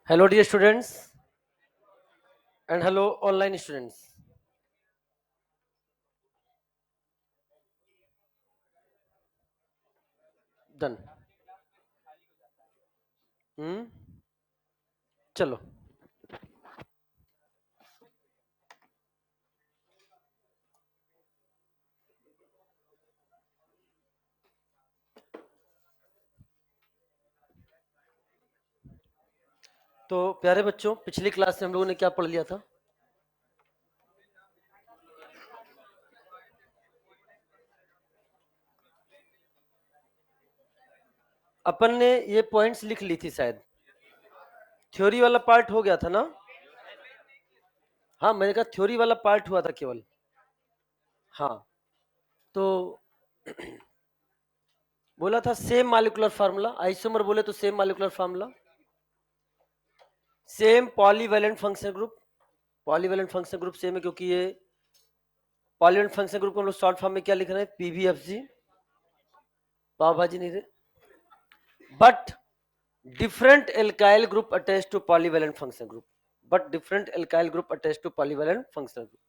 Hello dear students and hello online students. Done. चलो तो प्यारे बच्चों, पिछली क्लास में हम लोगों ने क्या पढ़ लिया था? अपन ने ये पॉइंट्स लिख ली थी शायद। थ्योरी वाला पार्ट हो गया था ना? हाँ, मैंने कहा थ्योरी वाला पार्ट हुआ था केवल। हाँ, तो बोला था सेम मॉलिक्यूलर फार्मूला, आइसोमर बोले तो same molecular formula, same polyvalent function group. Polyvalent function group same है क्योंकि ये पॉलीवैलेंट फंक्शन ग्रुप को हम लोग शॉर्ट फॉर्म में क्या लिख रहे हैं? पीवीएफजी, पाव भाजी नहीं रहे। But different alkyl group attached to polyvalent function group, but different alkyl group attached to polyvalent function group.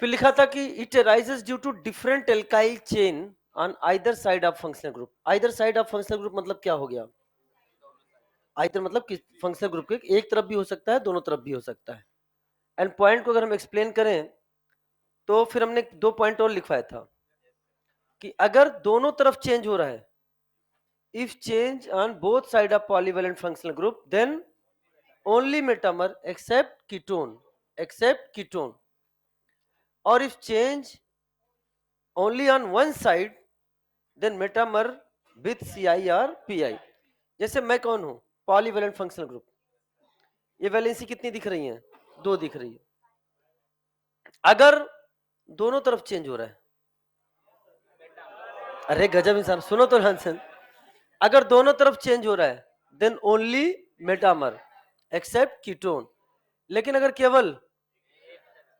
फिर लिखा था कि it arises due to different alkyl chain on either side of functional group. either side of functional group मतलब क्या हो गया? either मतलब कि फंक्शनल ग्रुप के एक तरफ भी हो सकता है, दोनों तरफ भी हो सकता है। एंड पॉइंट को अगर हम एक्सप्लेन करें तो फिर हमने दो पॉइंट और लिखवाया था कि अगर दोनों तरफ चेंज हो रहा है, if change on both side of polyvalent functional group, then only metamer except ketone, or if change only on one side, then metamer with CI or PI. जैसे मैं कौन हूं? Polyvalent functional group. ये valency कितनी दिख रही है? 2 दिख रही है। अगर दोनों तरफ चेंज हो रहा है, अरे गजब इंसान, सुनो तो ध्यान। अगर दोनों तरफ चेंज हो रहा है, then only metamer except ketone. लेकिन अगर केवल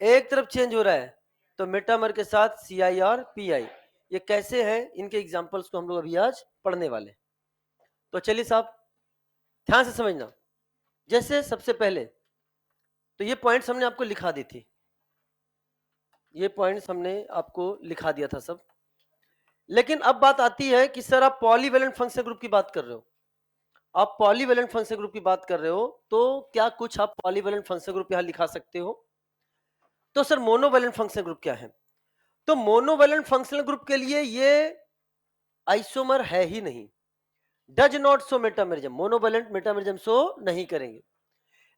एक तरफ चेंज हो रहा है तो मेटामर के साथ सीआई और पीआई। ये कैसे है, इनके एग्जांपल्स को हम लोग अभी आज पढ़ने वाले। तो चलिए साहब ध्यान से समझना। जैसे सबसे पहले तो ये पॉइंट्स हमने आपको लिखा दी थी, ये पॉइंट्स हमने आपको लिखा दिया था सब। लेकिन अब बात आती है कि सर आप पॉलीवैलेंट फंक्शन ग्रुप की बात कर रहे हो, आप पॉलीवैलेंट फंक्शन ग्रुप की बात कर रहे हो, तो क्या कुछ आप पॉलीवैलेंट फंक्शन ग्रुप यहां लिखा सकते हो? तो सर मोनोवैलेंट फंक्शन ग्रुप क्या है? तो मोनोवैलेंट फंक्शनल ग्रुप के लिए ये आइसोमर है ही नहीं, does not show metamerism. Monovalent metamerism show नहीं करेंगे।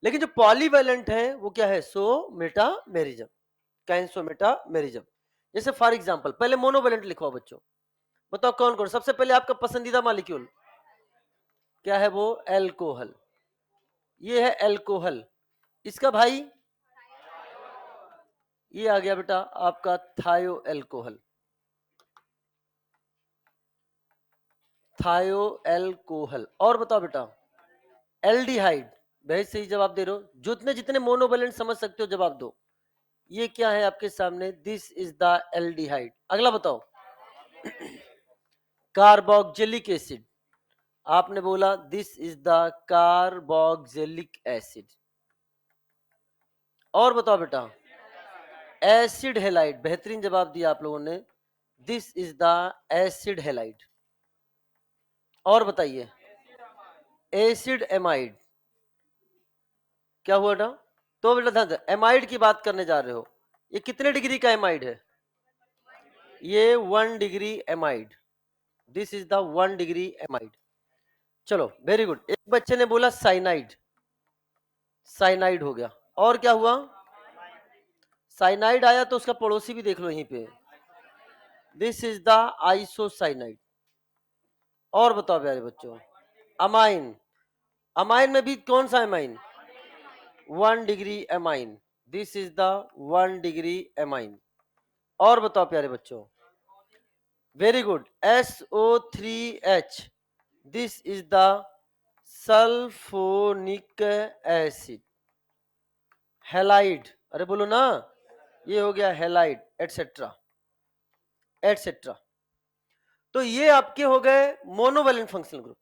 लेकिन जो पॉलीवैलेंट है वो क्या है? Show metamerism, can show metamerism. जैसे फॉर एग्जांपल पहले मोनोवैलेंट लिखो बच्चों, बताओ कौन कौन? सबसे पहले आपका पसंदीदा मॉलिक्यूल क्या है? वो एल्कोहल। ये है एल्कोहल। इसका भाई ये आ गया बेटा आपका थायो एल्कोहल, थायो एल्कोहल। और बताओ बेटा एल्डिहाइड। बहुत सही जवाब दे रहे हो, जितने जितने मोनोवैलेंट समझ सकते हो जवाब दो। ये क्या है आपके सामने? This is the aldehyde. अगला बताओ कार्बोक्जिलिक एसिड। आपने बोला this is the carboxylic acid. और बताओ बेटा एसिड हेलाइड। बेहतरीन जवाब दिया आप लोगों ने, this is the acid halide. और बताइए एसिड एमाइड। क्या हुआ बेटा? तो बेटा ध्यान से, एमाइड की बात करने जा रहे हो। ये कितने डिग्री का एमाइड है? ये 1 degree amide. This is the 1 degree amide. चलो वेरी गुड। एक बच्चे ने बोला साइनाइड, साइनाइड हो गया। और क्या हुआ? साइनाइड आया तो उसका पड़ोसी भी देख लो यहीं पे, दिस इज द आइसोसाइनाइड। और बताओ प्यारे बच्चों अमाइन। अमाइन में भी कौन सा amine? 1 degree amine. This is the 1 degree amine. और बताओ प्यारे बच्चों very good SO3H। This is the sulphonic acid. Halide, अरे बोलो ना, ये हो गया हेलाइड एटसेट्रा एटसेट्रा। तो ये आपके हो गए मोनोवैलेंट फंक्शनल ग्रुप।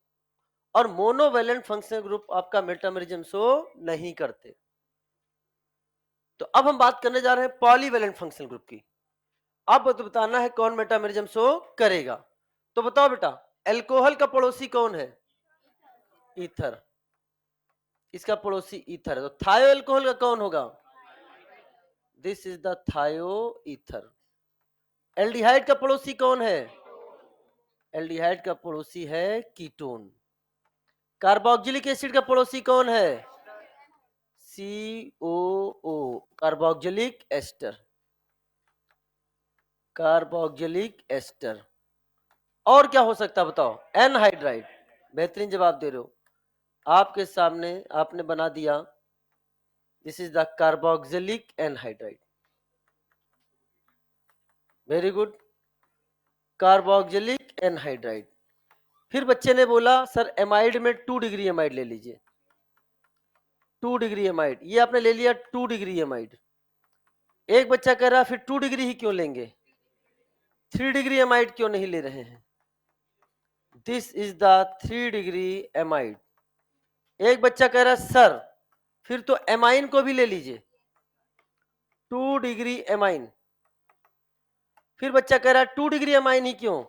और मोनोवैलेंट फंक्शनल ग्रुप आपका मेटामेरिज्म शो नहीं करते। तो अब हम बात करने जा रहे हैं पॉलीवैलेंट फंक्शनल ग्रुप की। अब तो बताना है कौन मेटामेरिज्म शो करेगा। तो बताओ बेटा, अल्कोहल का पड़ोसी कौन है? ईथर। इसका पड़ोसी ईथर है, तो थायो अल्कोहल का कौन होगा? दिस इज द थायो ईथर। एल्डिहाइड का पड़ोसी कौन है? एल्डिहाइड का पड़ोसी है कीटोन। कार्बोक्सिलिक एसिड का पड़ोसी कौन है? COO, carboxylic ester. Carboxylic ester. और क्या हो सकता है बताओ? एनहाइड्राइड। बेहतरीन जवाब दे रहे हो। आपके सामने आपने बना दिया, this is the carboxylic anhydride. Very good, carboxylic anhydride. फिर बच्चे ने बोला सर एमाइड में 2 डिग्री एमाइड ले लीजिए। 2 डिग्री एमाइड, ये आपने ले लिया 2 डिग्री एमाइड। एक बच्चा कह रहा फिर 2 डिग्री ही क्यों लेंगे, 3 डिग्री एमाइड क्यों नहीं ले रहे हैं? This is the 3 degree amide. एक बच्चा कह रहा सर फिर तो एमाइन को भी ले लीजिए, 2 डिग्री एमाइन। फिर बच्चा कह रहा है 2 डिग्री एमाइन ही क्यों,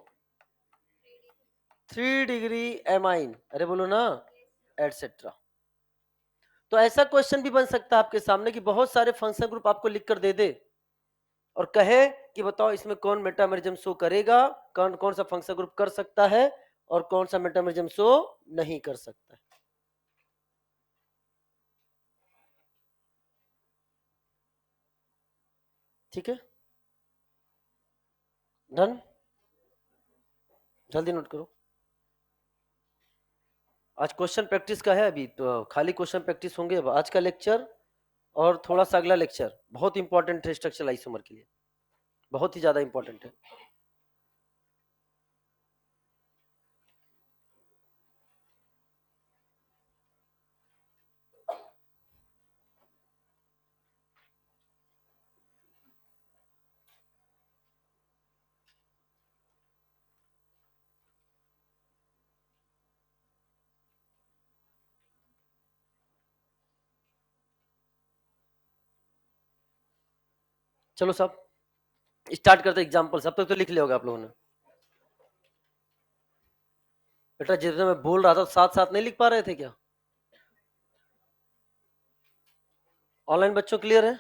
3 डिग्री एमाइन। अरे बोलो ना, एटसेट्रा। तो ऐसा क्वेश्चन भी बन सकता है आपके सामने कि बहुत सारे फंक्शन ग्रुप आपको लिख कर दे दे और कहे कि बताओ इसमें कौन मेटामेरिज्म शो करेगा, कौन कौन सा फंक्शन ग्रुप कर सकता है और कौन सा मेटामेरिज्म शो नहीं कर सकता है। ठीक है, डन, जल्दी नोट करो। आज क्वेश्चन प्रैक्टिस का है, अभी तो खाली क्वेश्चन प्रैक्टिस होंगे। अब आज का लेक्चर और थोड़ा सा अगला लेक्चर बहुत इंपॉर्टेंट है स्ट्रक्चरल आइसोमर के लिए, बहुत ही ज्यादा इंपॉर्टेंट है। चलो साहब स्टार्ट करते एग्जाम्पल। सब तक तो लिख लिया होगा आप लोगों ने। बेटा जितना मैं बोल रहा था साथ साथ नहीं लिख पा रहे थे क्या? ऑनलाइन बच्चों क्लियर है?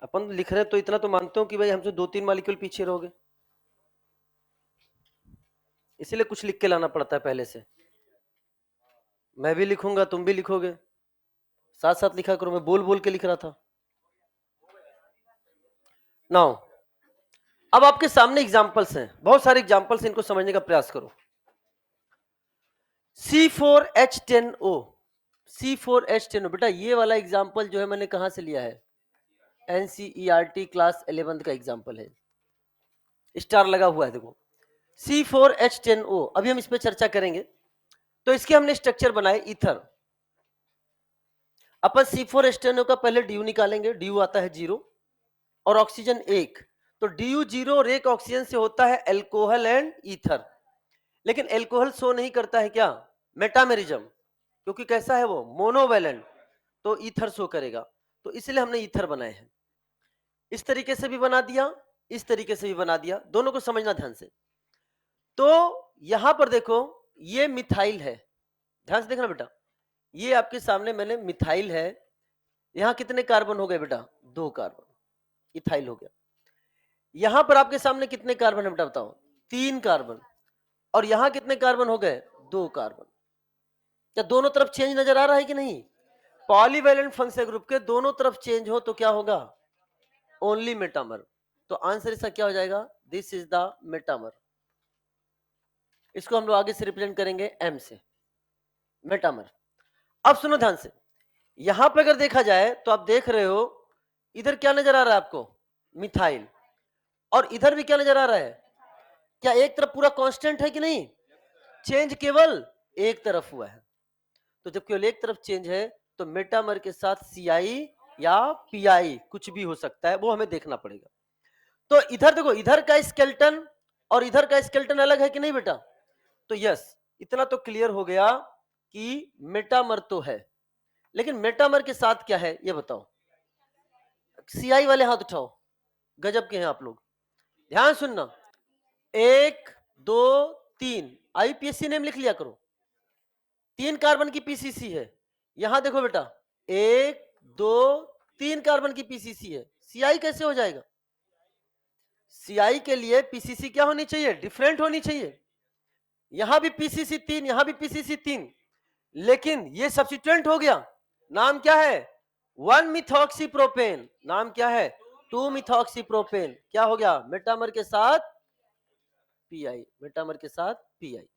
अपन लिख रहे हैं तो इतना तो मानते हो कि भाई हमसे 2-3 मॉलिक्यूल पीछे रहोगे, इसीलिए कुछ लिख के लाना पड़ता है पहले से। मैं भी लिखूंगा, तुम भी लिखोगे, साथ साथ लिखा करो। मैं बोल बोल के लिख रहा था। नाउ अब आपके सामने एग्जांपल्स हैं, बहुत सारे एग्जांपल्स, इनको समझने का प्रयास करो। C4H10O, C4H10O। बेटा ये वाला एग्जांपल जो है मैंने कहां से लिया है? NCERT क्लास 11 का एग्जांपल है, स्टार लगा हुआ है देखो, C4H10O। अभी हम इस पे चर्चा करेंगे। तो इसके हमने स्ट्रक्चर बनाए ईथर। अपन C4H10O का पहले DU निकालेंगे, DU आता है 0 और ऑक्सीजन 1, तो DU 0 और 1 ऑक्सीजन से होता है एल्कोहल एंड ईथर। लेकिन एल्कोहल शो नहीं करता है क्या? मेटामेरिज्म, क्योंकि कैसा है वो? मोनोवैलेंट, तो ईथर शो करेगा। तो इसलिए हमने ईथर बनाए हैं। इस तरीके से भी बना दिया, इस तरीके से भी बना दिया, दोनों को समझना ध्यान से। तो यहां पर देखो ये मिथाइल है, ध्यान से देखना बेटा, ये आपके सामने मैंने मिथाइल है। यहां कितने कार्बन हो गए बेटा? 2 कार्बन, इथाइल हो गया। यहां पर आपके सामने कितने कार्बन है बेटा बताओ? 3 कार्बन। और यहां कितने कार्बन हो गए? 2 कार्बन। क्या दोनों तरफ चेंज नजर आ रहा है कि नहीं? पॉलीवैलेंट फंक्शनल ग्रुप के दोनों तरफ चेंज हो तो क्या होगा? Only metamer. तो आंसर इसका क्या हो जाएगा? This is the metamer. इसको हम लोग आगे से रिप्रेजेंट करेंगे एम से, मेटामर। अब सुनो ध्यान से, यहां पे अगर देखा जाए तो आप देख रहे हो इधर क्या नजर आ रहा है आपको? मिथाइल। और इधर भी क्या नजर आ रहा है? क्या एक तरफ पूरा कांस्टेंट है कि नहीं? चेंज केवल एक तरफ हुआ है। तो जब केवल एक तरफ चेंज है तो मेटामर के साथ CI या PI कुछ भी हो सकता है, वो हमें देखना पड़ेगा। तो इधर देखो, इधर का स्केलेटन और इधर का स्केलेटन अलग है कि नहीं बेटा? तो यस, इतना तो क्लियर हो गया कि मेटामर तो है, लेकिन मेटामर के साथ क्या है ये बताओ। सीआई वाले हाथ उठाओ, गजब के हैं आप लोग। ध्यान सुनना, 1 2 3 आईपीएससी नेम लिख लिया करो। 3 कार्बन की पीसीसी है, यहां देखो बेटा 1 2 3 कार्बन की पीसीसी है, सीआई कैसे हो जाएगा? सीआई के लिए पीसीसी क्या होनी चाहिए? डिफरेंट होनी चाहिए। यहां भी पीसीसी 3, यहां भी पीसीसी 3, लेकिन ये सब्स्टिट्यूएंट हो गया। नाम क्या है? 1 मिथॉक्सीप्रोपेन। नाम क्या है? 2 मिथॉक्सीप्रोपेन। क्या हो गया? मेटामर के साथ पीआई, मेटामर के साथ पीआई।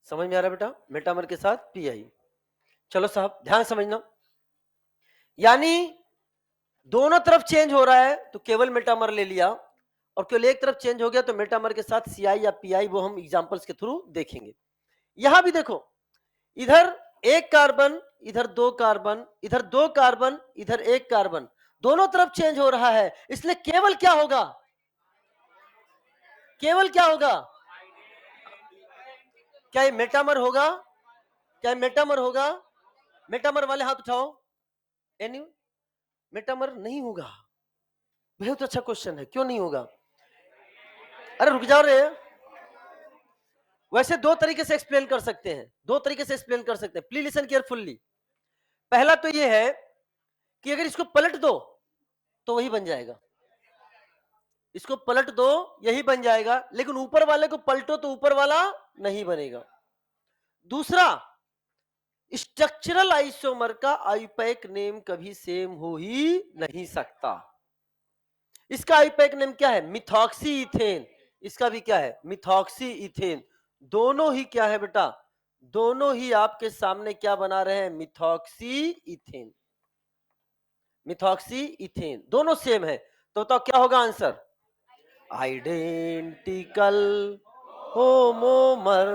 समझ में आ रहा बेटा? मेटामर के साथ पीआई। चलो साहब ध्यान समझना, यानी दोनों तरफ चेंज हो रहा है तो केवल मेटामर ले लिया, और केवल एक तरफ चेंज हो गया तो मेटामर के साथ सीआई या पीआई, वो हम एग्जांपल्स के थ्रू देखेंगे। यहां भी देखो, इधर 1 कार्बन, इधर 2 कार्बन, इधर 2 कार्बन, इधर 1 कार्बन, दोनों तरफ चेंज हो रहा है, इसलिए केवल क्या होगा? केवल क्या होगा? क्या ये मेटामर होगा? क्या ये मेटामर होगा? मेटामर वाले हाथ उठाओ। एनी मेटामर नहीं होगा। बहुत अच्छा क्वेश्चन है, क्यों नहीं होगा? अरे रुक जाओ रे। वैसे दो तरीके से एक्सप्लेन कर सकते हैं, दो तरीके से एक्सप्लेन कर सकते हैं, प्लीज लिसन केयरफुल्ली। पहला तो ये है कि अगर इसको पलट दो तो वही बन जाएगा, इसको पलट दो यही बन जाएगा, लेकिन ऊपर वाले को पलटो तो ऊपर वाला नहीं बनेगा। दूसरा, स्ट्रक्चरल आइसोमर का आईपैक नेम कभी सेम हो ही नहीं सकता। इसका आईपैक नेम क्या है? Methoxy ethane. इसका भी क्या है? Methoxy ethane. दोनों ही क्या है बेटा? दोनों ही आपके सामने क्या बना रहे हैं? Methoxy ethane. मिथॉक्सी इथेन दोनों सेम है, तो बताओ क्या होगा answer? Identical homomer,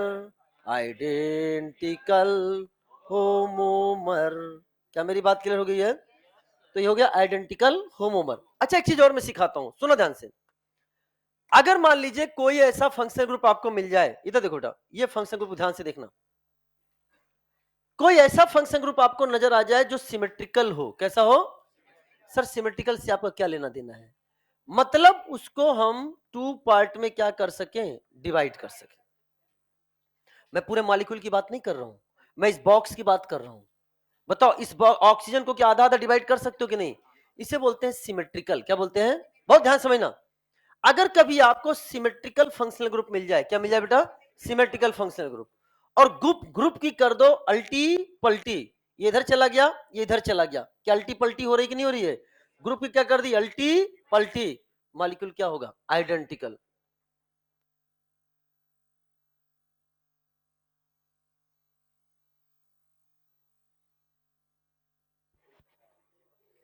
identical homomer. क्या मेरी बात क्लियर हो गई है? तो ये हो गया आइडेंटिकल होमोमर। अच्छा एक चीज और मैं सिखाता हूं, सुनो ध्यान से। अगर मान लीजिए कोई ऐसा फंक्शन ग्रुप आपको मिल जाए, इधर देखो बेटा, ये फंक्शन ग्रुप ध्यान से देखना। कोई ऐसा फंक्शन ग्रुप आपको नजर आ जाए जो सिमेट्रिकल हो, कैसा हो? सर सिमेट्रिकल से आपका क्या लेना देना है? मतलब उसको हम 2 पार्ट में क्या कर सकें? डिवाइड कर सकें। मैं पूरे मॉलिक्यूल की बात नहीं कर रहा हूं, मैं इस बॉक्स की बात कर रहा हूं। बताओ इस ऑक्सीजन को क्या आधा आधा डिवाइड कर सकते हो कि नहीं? इसे बोलते हैं सिमेट्रिकल। क्या बोलते हैं? बहुत ध्यान समझना। अगर कभी आपको सिमेट्रिकल फंक्शनल ग्रुप मिल जाए, क्या मिल जाए बेटा? सिमेट्रिकल फंक्शनल ग्रुप, और ग्रुप ग्रुप की कर दो अल्टी पल्टी, ये इधर चला गया, ये इधर चला गया, क्या अल्टी पल्टी हो रही कि नहीं हो रही है? ग्रुप की क्या कर दी? अल्टी पल्टी, मॉलिक्यूल क्या होगा? आइडेंटिकल।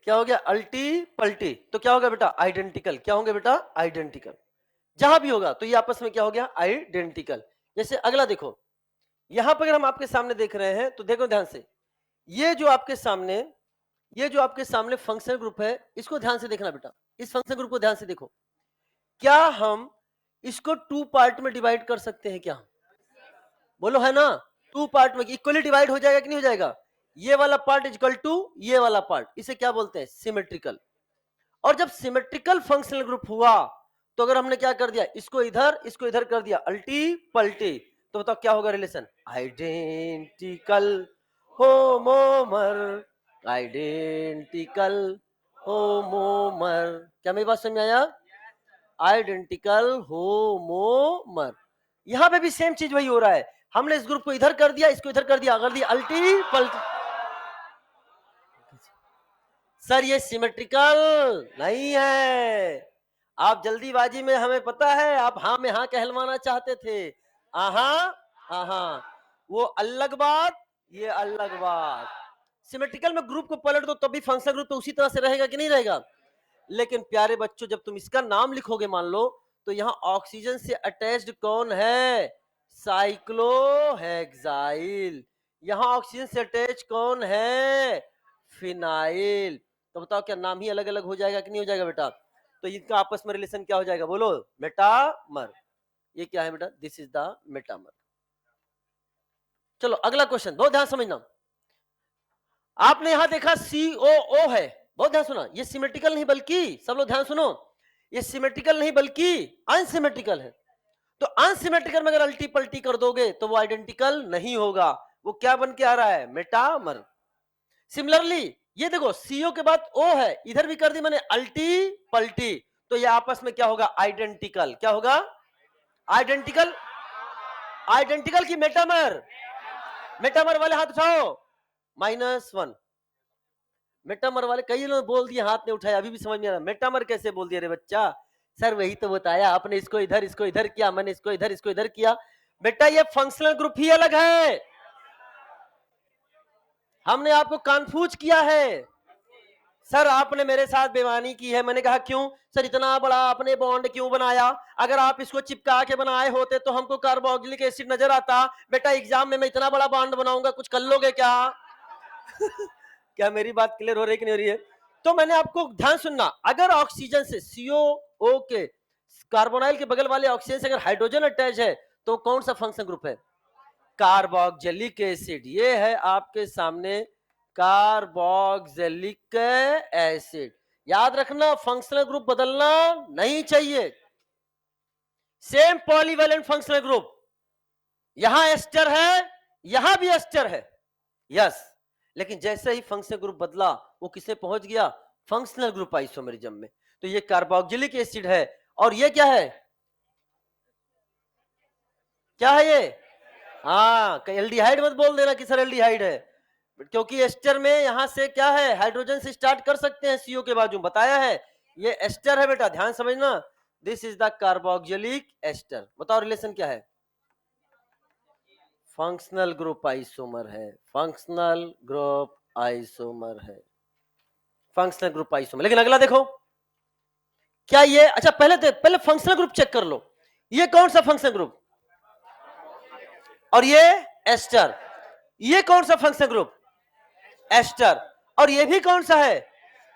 क्या हो गया? अल्टी पल्टी, तो क्या होगा बेटा? आइडेंटिकल। क्या होंगे बेटा? आइडेंटिकल। जहां भी होगा तो ये आपस में क्या हो गया? आइडेंटिकल। जैसे अगला देखो, यहां पर अगर हम आपके सामने देख रहे हैं तो देखो ध्यान से, ये जो आपके सामने, ये जो आपके सामने फंक्शन ग्रुप है, इसको ध्यान से देखना बेटा, इस फंक्शन ग्रुप को ध्यान से देखो। क्या हम इसको 2 पार्ट में डिवाइड कर सकते हैं क्या? बोलो है ना? 2 पार्ट में इक्वली डिवाइड हो जाएगा कि नहीं हो जाएगा? ये वाला पार्ट इज इक्वल टू ये वाला पार्ट, इसे क्या बोलते हैं? सिमेट्रिकल। और जब सिमेट्रिकल फंक्शनल ग्रुप हुआ तो अगर हमने क्या कर दिया, इसको इधर कर दिया, अल्टी पल्टी, तो बताओ क्या होगा relation? Identical homomer, identical homomer. क्या मेरी बात समझ में आया? Identical homomer. यहां पे भी सेम चीज वही हो रहा है, हमने इस ग्रुप को इधर कर दिया, इसको इधर कर दिया, अल्टी पल्टी। सर ये सिमेट्रिकल नहीं है, आप जल्दीबाजी में, हमें पता है आप हाँ में हाँ कहलवाना चाहते थे। आहा आहा, वो अलग बात, ये अलग बात। सिमेट्रिकल में ग्रुप को पलट दो तब भी फंक्शन ग्रुप तो उसी तरह से रहेगा कि नहीं रहेगा? लेकिन प्यारे बच्चों जब तुम इसका नाम लिखोगे मान लो, तो यहाँ ऑक्सीजन से अटैच्ड कौन है? साइक्लोहेक्साइल। यहाँ ऑक्सीजन से अटैच कौन है? फिनाइल। तो बताओ क्या नाम ही अलग अलग हो जाएगा कि नहीं हो जाएगा बेटा? तो इनका आपस में रिलेशन क्या हो जाएगा? बोलो, मेटामर। ये क्या है बेटा? This is the metamer. चलो अगला क्वेश्चन, बहुत ध्यान समझना। आपने यहां देखा COO है, बहुत ध्यान सुना, ये सिमेट्रिकल नहीं बल्कि, सब लोग ध्यान सुनो, ये सिमेट्रिकल नहीं बल्कि अनसिमेट्रिकल है। तो अनसिमेट्रिकल में अगर अल्टी पल्टी कर दोगे तो वो आइडेंटिकल नहीं होगा, वो क्या बन के आ रहा है, मेटामर। सिमिलरली ये देखो CO के बाद O है, इधर भी कर दी मैंने अल्टी पल्टी, तो ये आपस में क्या होगा, आइडेंटिकल। क्या होगा, आइडेंटिकल। आइडेंटिकल की मेटामर, मेटामर वाले हाथ उठाओ, -1। मेटामर वाले कई लोग बोल दिए, हाथ ने उठाया, अभी भी समझ में आ रहा, मेटामर कैसे बोल दिया रे बच्चा, सर वही तो बताया आपने, इसको इधर किया, मैंने इसको इधर किया। बेटा ये फंक्शनल ग्रुप ही अलग है, हमने आपको कंफ्यूज किया है। सर आपने मेरे साथ बेईमानी की है, मैंने कहा क्यों सर, इतना बड़ा आपने बॉन्ड क्यों बनाया, अगर आप इसको चिपका के बनाए होते तो हमको कार्बोक्सिलिक एसिड नजर आता। बेटा एग्जाम में मैं इतना बड़ा बॉन्ड बनाऊंगा, कुछ कर लोगे क्या? क्या मेरी बात क्लियर हो रही कि नहीं हो रही है? तो मैंने आपको ध्यान सुनना, अगर ऑक्सीजन से CO के कार्बोनाइल के बगल वाले ऑक्सीजन से अगर हाइड्रोजन अटैच है तो कौन सा फंक्शन ग्रुप है, कार्बोक्सिलिक एसिड। ये है आपके सामने कार्बोक्सिलिक एसिड। याद रखना फंक्शनल ग्रुप बदलना नहीं चाहिए, सेम पॉलीवैलेंट फंक्शनल ग्रुप, यहां एस्टर है यहां भी एस्टर है, यस। लेकिन जैसे ही फंक्शनल ग्रुप बदला वो किसे पहुंच गया, फंक्शनल ग्रुप आइसोमेरिज्म में। तो ये कार्बोक्सिलिक एसिड है, और ये क्या है, क्या है ये, हाँ एल्डिहाइड मत बोल देना कि सर एल्डिहाइड है, क्योंकि एस्टर में यहां से क्या है, हाइड्रोजन से स्टार्ट कर सकते हैं, CO के बाजू बताया है, ये एस्टर है बेटा, ध्यान समझना, this is the carboxylic ester. बताओ रिलेशन क्या है, फंक्शनल ग्रुप आइसोमर है, फंक्शनल ग्रुप आइसोमर है, फंक्शनल ग्रुप आइसोमर। लेकिन अगला देखो, क्या ये, अच्छा पहले फंक्शनल ग्रुप चेक कर लो, ये कौन सा फंक्शनल ग्रुप, और ये एस्टर, ये कौन सा फंक्शनल ग्रुप, एस्टर, और ये भी कौन सा है,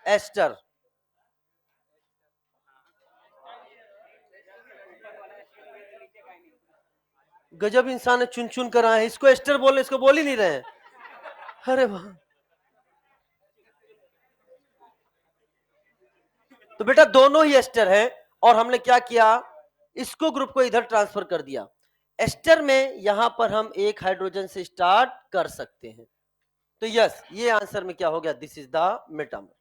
एस्टर। गजब इंसान है, चुन चुन कर आए, इसको एस्टर बोल रहे, इसको बोल ही नहीं रहे हैं। अरे वाह, तो बेटा दोनों ही एस्टर है, और हमने क्या किया, इसको ग्रुप को इधर ट्रांसफर कर दिया। एस्टर में यहां पर हम एक हाइड्रोजन से स्टार्ट कर सकते हैं, तो यस ये आंसर में क्या हो गया, दिस इज द मेटामर।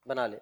बना ले,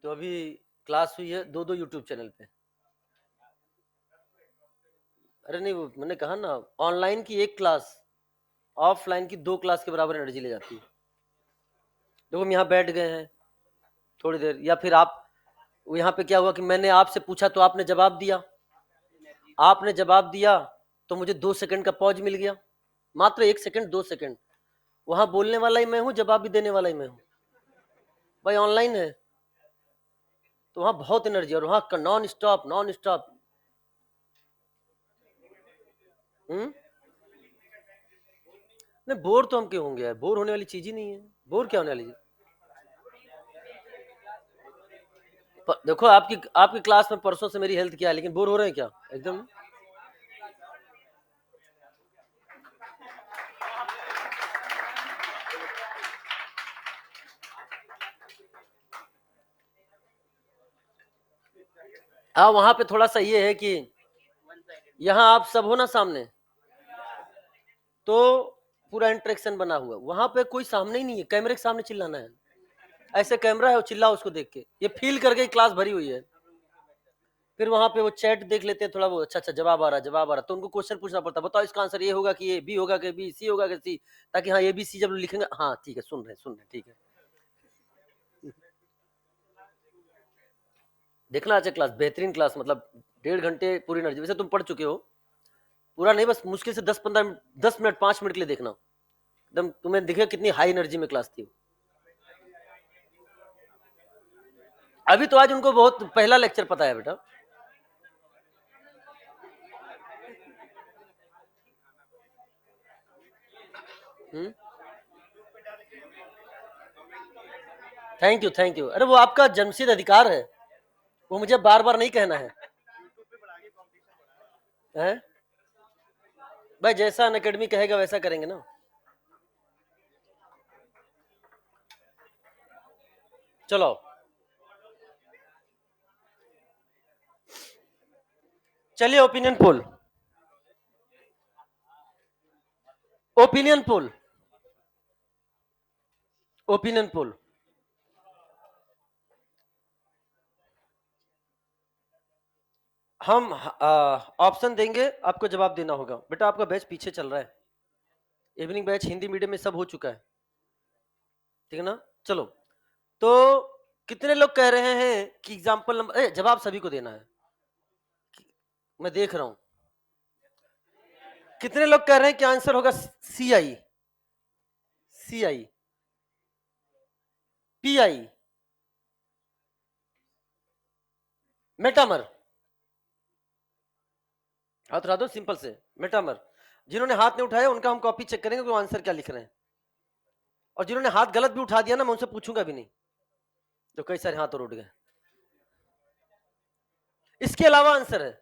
तो अभी क्लास हुई है दो यूट्यूब चैनल पे। अरे नहीं, वो मैंने कहा ना, ऑनलाइन की एक क्लास ऑफलाइन की 2 क्लास के बराबर एनर्जी ले जाती है। देखो हम यहाँ बैठ गए हैं थोड़ी देर, या फिर आप, यहाँ पे क्या हुआ कि मैंने आपसे पूछा तो आपने जवाब दिया, आपने जवाब दिया तो मुझे 2 सेकंड का पॉज मिल गया, मात्र 1 सेकंड 2 सेकंड, वहां बोलने वाला ही मैं हूँ, जवाब भी देने वाला ही मैं हूँ। भाई ऑनलाइन है तो वहां बहुत एनर्जी, और वहां नॉन स्टॉप नॉन स्टॉप। नहीं बोर तो हम क्यों होंगे यार, बोर होने वाली चीज ही नहीं है, बोर क्या होने वाली चीज। देखो आपकी आपकी क्लास में परसों से मेरी हेल्थ क्या है, लेकिन बोर हो रहे हैं क्या, एकदम। हाँ, वहां पे थोड़ा सा ये है कि यहाँ आप सब हो ना सामने, तो पूरा इंटरेक्शन बना हुआ, वहां पे कोई सामने ही नहीं है, कैमरे के सामने चिल्लाना है, ऐसे कैमरा है, चिल्लाओ उसको देख के, ये फील करके क्लास भरी हुई है। फिर वहां पे वो चैट देख लेते हैं थोड़ा, वो अच्छा अच्छा जवाब आ रहा, जवाब आ रहा, तो उनको क्वेश्चन पूछना पड़ता है, बताओ इसका आंसर ये होगा कि ये, बी होगा कि बी, सी होगा कि सी, ताकि हाँ ए बी सी जब लिखेंगे, हाँ ठीक है, सुन रहे ठीक है। देखना अच्छा क्लास, बेहतरीन क्लास, मतलब 1.5 घंटे पूरी एनर्जी, वैसे तुम पढ़ चुके हो पूरा नहीं, बस मुश्किल से 10-15 10 मिनट 5 मिनट के लिए देखना, एकदम तुम्हें दिखे कितनी हाई एनर्जी में क्लास थी। अभी तो आज उनको बहुत पहला लेक्चर पता है बेटा। थैंक यू, अरे वो आपका जन्मसिद्ध अधिकार है, वो मुझे बार बार नहीं कहना है, हैं? भाई जैसा अनअकैडमी कहेगा वैसा करेंगे ना। चलो चलिए, opinion poll, opinion poll, opinion poll. हम ऑप्शन देंगे, आपको जवाब देना होगा। बेटा आपका बैच पीछे चल रहा है, इवनिंग बैच हिंदी मीडियम में सब हो चुका है, ठीक है ना। चलो, तो कितने लोग कह रहे हैं कि एग्जाम्पल नंबर, जवाब सभी को देना है, मैं देख रहा हूं कितने लोग कह रहे हैं कि आंसर होगा सी आई, सी आई, पी आई, मेटामर, हाथ उठा दो सिंपल से, मेटामर। जिन्होंने हाथ नहीं उठाया उनका हम कॉपी चेक करेंगे वो आंसर क्या लिख रहे हैं, और जिन्होंने हाथ गलत भी उठा दिया ना, मैं उनसे पूछूंगा भी नहीं, तो कई सारे हाथ और उठ गए। इसके अलावा आंसर है,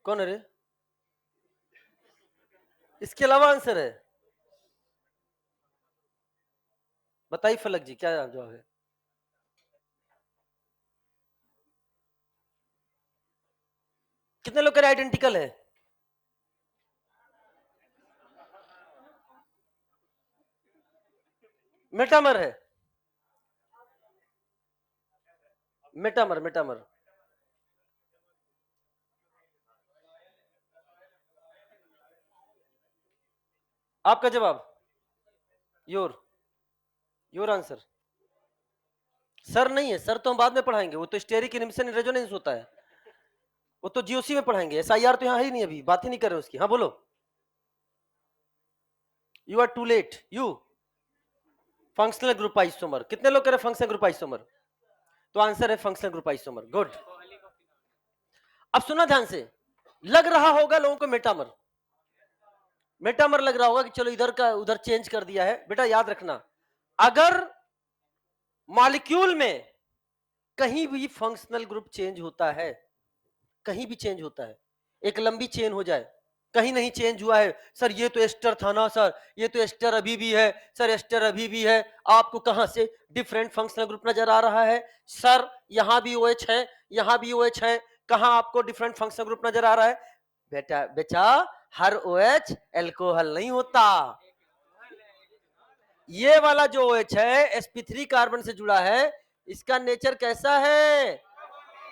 कौन है रे? इसके अलावा आंसर है, बताइए फलक जी क्या जवाब है? कितने लोग कह रहे आइडेंटिकल है? मेटामर है, मेटामर, मेटामर। आपका जवाब, योर योर आंसर। सर नहीं है, सर तो हम बाद में पढ़ाएंगे, वो तो स्टेरिक इमिशन रेजोनेंस होता है, वो तो जीओसी में पढ़ाएंगे, एसआईआर तो यहाँ है ही नहीं, अभी बात ही नहीं कर रहे उसकी। हाँ बोलो, you are too late, you functional group isomer. कितने लोग कह रहे फंक्शनल ग्रुप आइसोमर? तो आंसर है फंक्शनल ग्रुप आइसोमर, गुड। अब सुना ध्यान से, लग रहा होगा लोगों को मेटामर, मेटामर लग रहा होगा कि चलो इधर का उधर चेंज कर दिया है। बेटा याद रखना, अगर मॉलिक्यूल में कहीं भी फंक्शनल ग्रुप चेंज होता है, कहीं भी चेंज होता है, एक लंबी चेन हो जाए, कहीं नहीं चेंज हुआ है, सर ये तो एस्टर था ना सर, ये तो एस्टर अभी भी है, सर एस्टर अभी भी है, आपको कहां से डिफरेंट फंक्शनल ग्रुप नजर आ रहा है? सर यहां भी OH है, यहां भी OH है, कहां आपको डिफरेंट फंक्शनल ग्रुप नजर आ रहा है? बेटा बेटा, हर OH एल्कोहल नहीं होता, ये वाला जो OH है sp3 कार्बन से जुड़ा है, इसका नेचर कैसा है?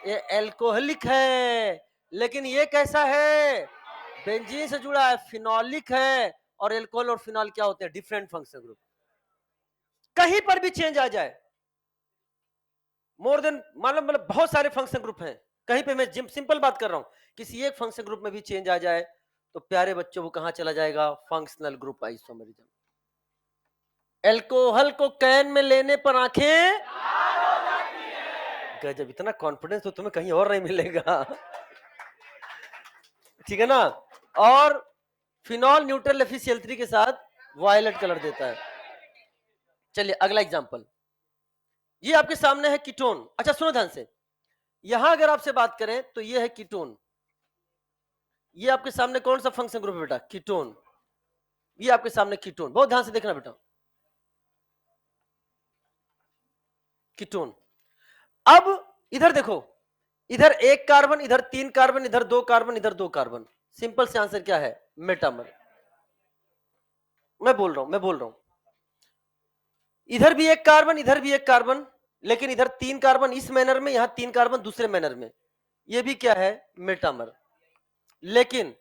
ये एल्कोहलिक है। लेकिन ये कैसा है? बेंजीन से जुड़ा है, फिनोलिक है। और एल्कोहल और फिनॉल क्या होते हैं? Different functional group. कहीं पर भी चेंज आ जाए, मोर देन मतलब बहुत सारे फंक्शनल ग्रुप हैं, कहीं पे मैं सिंपल बात कर रहा हूं, किसी एक फंक्शनल ग्रुप में भी चेंज आ जाए तो प्यारे बच्चों वो कहां चला जाएगा? Functional group isomerism. एल्कोहल को कैन में लेने पर आंखें गजब, इतना कॉन्फिडेंस तो तुम्हें कहीं और नहीं मिलेगा। ठीक है ना। और फिनॉल न्यूट्रल एफिशिएंसी के साथ वायलेट कलर देता है। चलिए अगला एग्जांपल, ये आपके सामने है कीटोन। अच्छा सुनो ध्यान से, यहां अगर आपसे बात करें तो ये है कीटोन, ये आपके सामने कौन सा फंक्शन ग्रुप है बेटा? कीटोन। ये आपके सामने कीटोन, बहुत ध्यान से देखना बेटा, कीटोन। अब इधर देखो, इधर एक कार्बन, इधर 3 कार्बन, इधर 2 कार्बन, इधर 2 कार्बन। सिंपल से आंसर क्या है? मेटामर। मैं बोल रहा हूं इधर भी एक कार्बन, इधर भी एक कार्बन, लेकिन इधर 3 कार्बन इस मैनर में, यहां 3 कार्बन दूसरे मैनर में, ये भी क्या है? मेटामर। लेकिन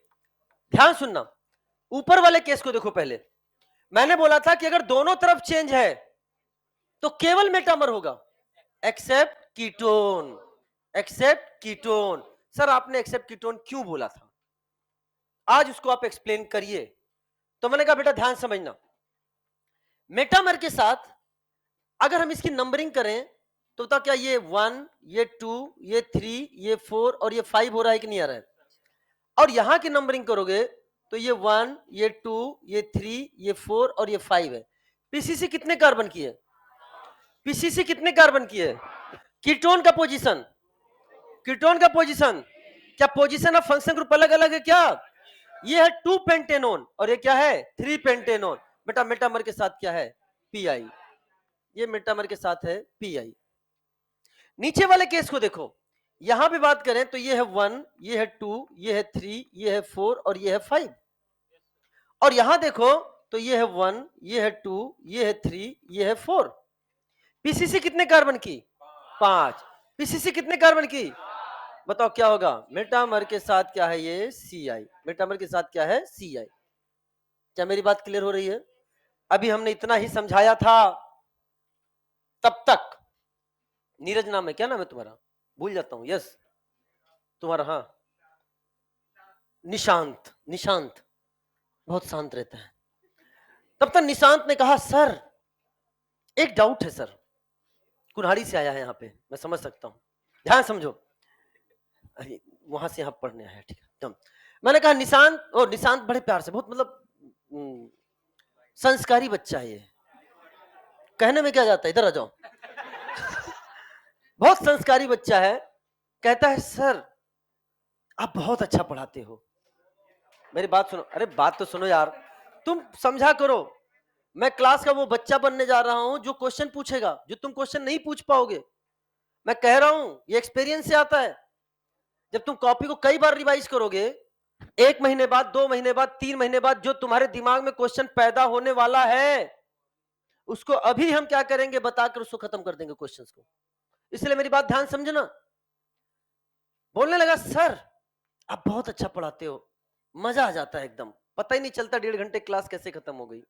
ध्यान सुनना, ऊपर वाले केस को देखो। पहले मैंने बोला था कि अगर दोनों तरफ चेंज है तो केवल मेटामर होगा, except ketone. Except ketone. Sir आपने एक्सेप्ट कीटोन क्यों बोला था? आज उसको आप एक्सप्लेन करिए। तो मैंने कहा बेटा ध्यान समझना, मेटामर के साथ अगर हम इसकी नंबरिंग करें तो बता, क्या ये 1, ये 2, ये 3, ये 4 और ये 5 हो रहा है कि नहीं आ रहा है? और यहां की नंबरिंग करोगे तो ये 1, ये 2, ये 3, ये 4 और ये 5 है। पीसीसी कितने कार्बन की है? पीसीसी कितने कार्बन की है? कीटोन का पोजीशन, कीटोन का पोजीशन, क्या पोजीशन ऑफ फंक्शन ग्रुप अलग अलग है क्या? ये है 2 पेंटेनोन और ये क्या है? 3 पेंटेनोन। बेटा मेटामर के साथ क्या है? पीआई। ये मेटामर के साथ है पीआई। नीचे वाले केस को देखो, यहां भी बात करें तो ये है 1, ये है 2, ये है 3, ये है 4 और ये है 5। और यहां देखो तो ये है 1, ये है 2, ये है 3, ये है 4। पीसीसी कितने कार्बन की? 5। पीसीसी कितने कार्बन की? बताओ क्या होगा? मेटामर के साथ क्या है? ये सीआई। मेटामर के साथ क्या है? सीआई। क्या मेरी बात क्लियर हो रही है? अभी हमने इतना ही समझाया था तब तक। नीरज नाम है, क्या नाम है तुम्हारा? भूल जाता हूं। यस तुम्हारा, हाँ निशांत। निशांत बहुत शांत रहता है। तब तक निशांत ने कहा सर एक डाउट है सर, कुल्हाड़ी से आया है यहाँ पे, मैं समझ सकता हूँ, ध्यान समझो। अरे वहां से यहाँ पढ़ने आया, ठीक है। तो मैंने कहा निशांत, और निशांत बड़े प्यार से, बहुत मतलब संस्कारी बच्चा है ये, कहने में क्या जाता है, इधर आ जाओ। बहुत संस्कारी बच्चा है। कहता है सर आप बहुत अच्छा पढ़ाते हो। मेरी बात सुनो, अरे बात तो सुनो यार, तुम समझा करो। मैं क्लास का वो बच्चा बनने जा रहा हूं जो क्वेश्चन पूछेगा, जो तुम क्वेश्चन नहीं पूछ पाओगे। मैं कह रहा हूं ये एक्सपीरियंस से आता है। जब तुम कॉपी को कई बार रिवाइज करोगे, 1 महीने बाद, 2 महीने बाद, 3 महीने बाद, जो तुम्हारे दिमाग में क्वेश्चन पैदा होने वाला है उसको अभी हम क्या करेंगे, बताकर उसको खत्म कर देंगे क्वेश्चंस को। इसलिए मेरी बात ध्यान समझना। बोलने लगा सर आप बहुत अच्छा पढ़ाते हो, मजा आ जाता है एकदम, पता ही नहीं चलता 1.5 घंटे क्लास कैसे खत्म हो गई।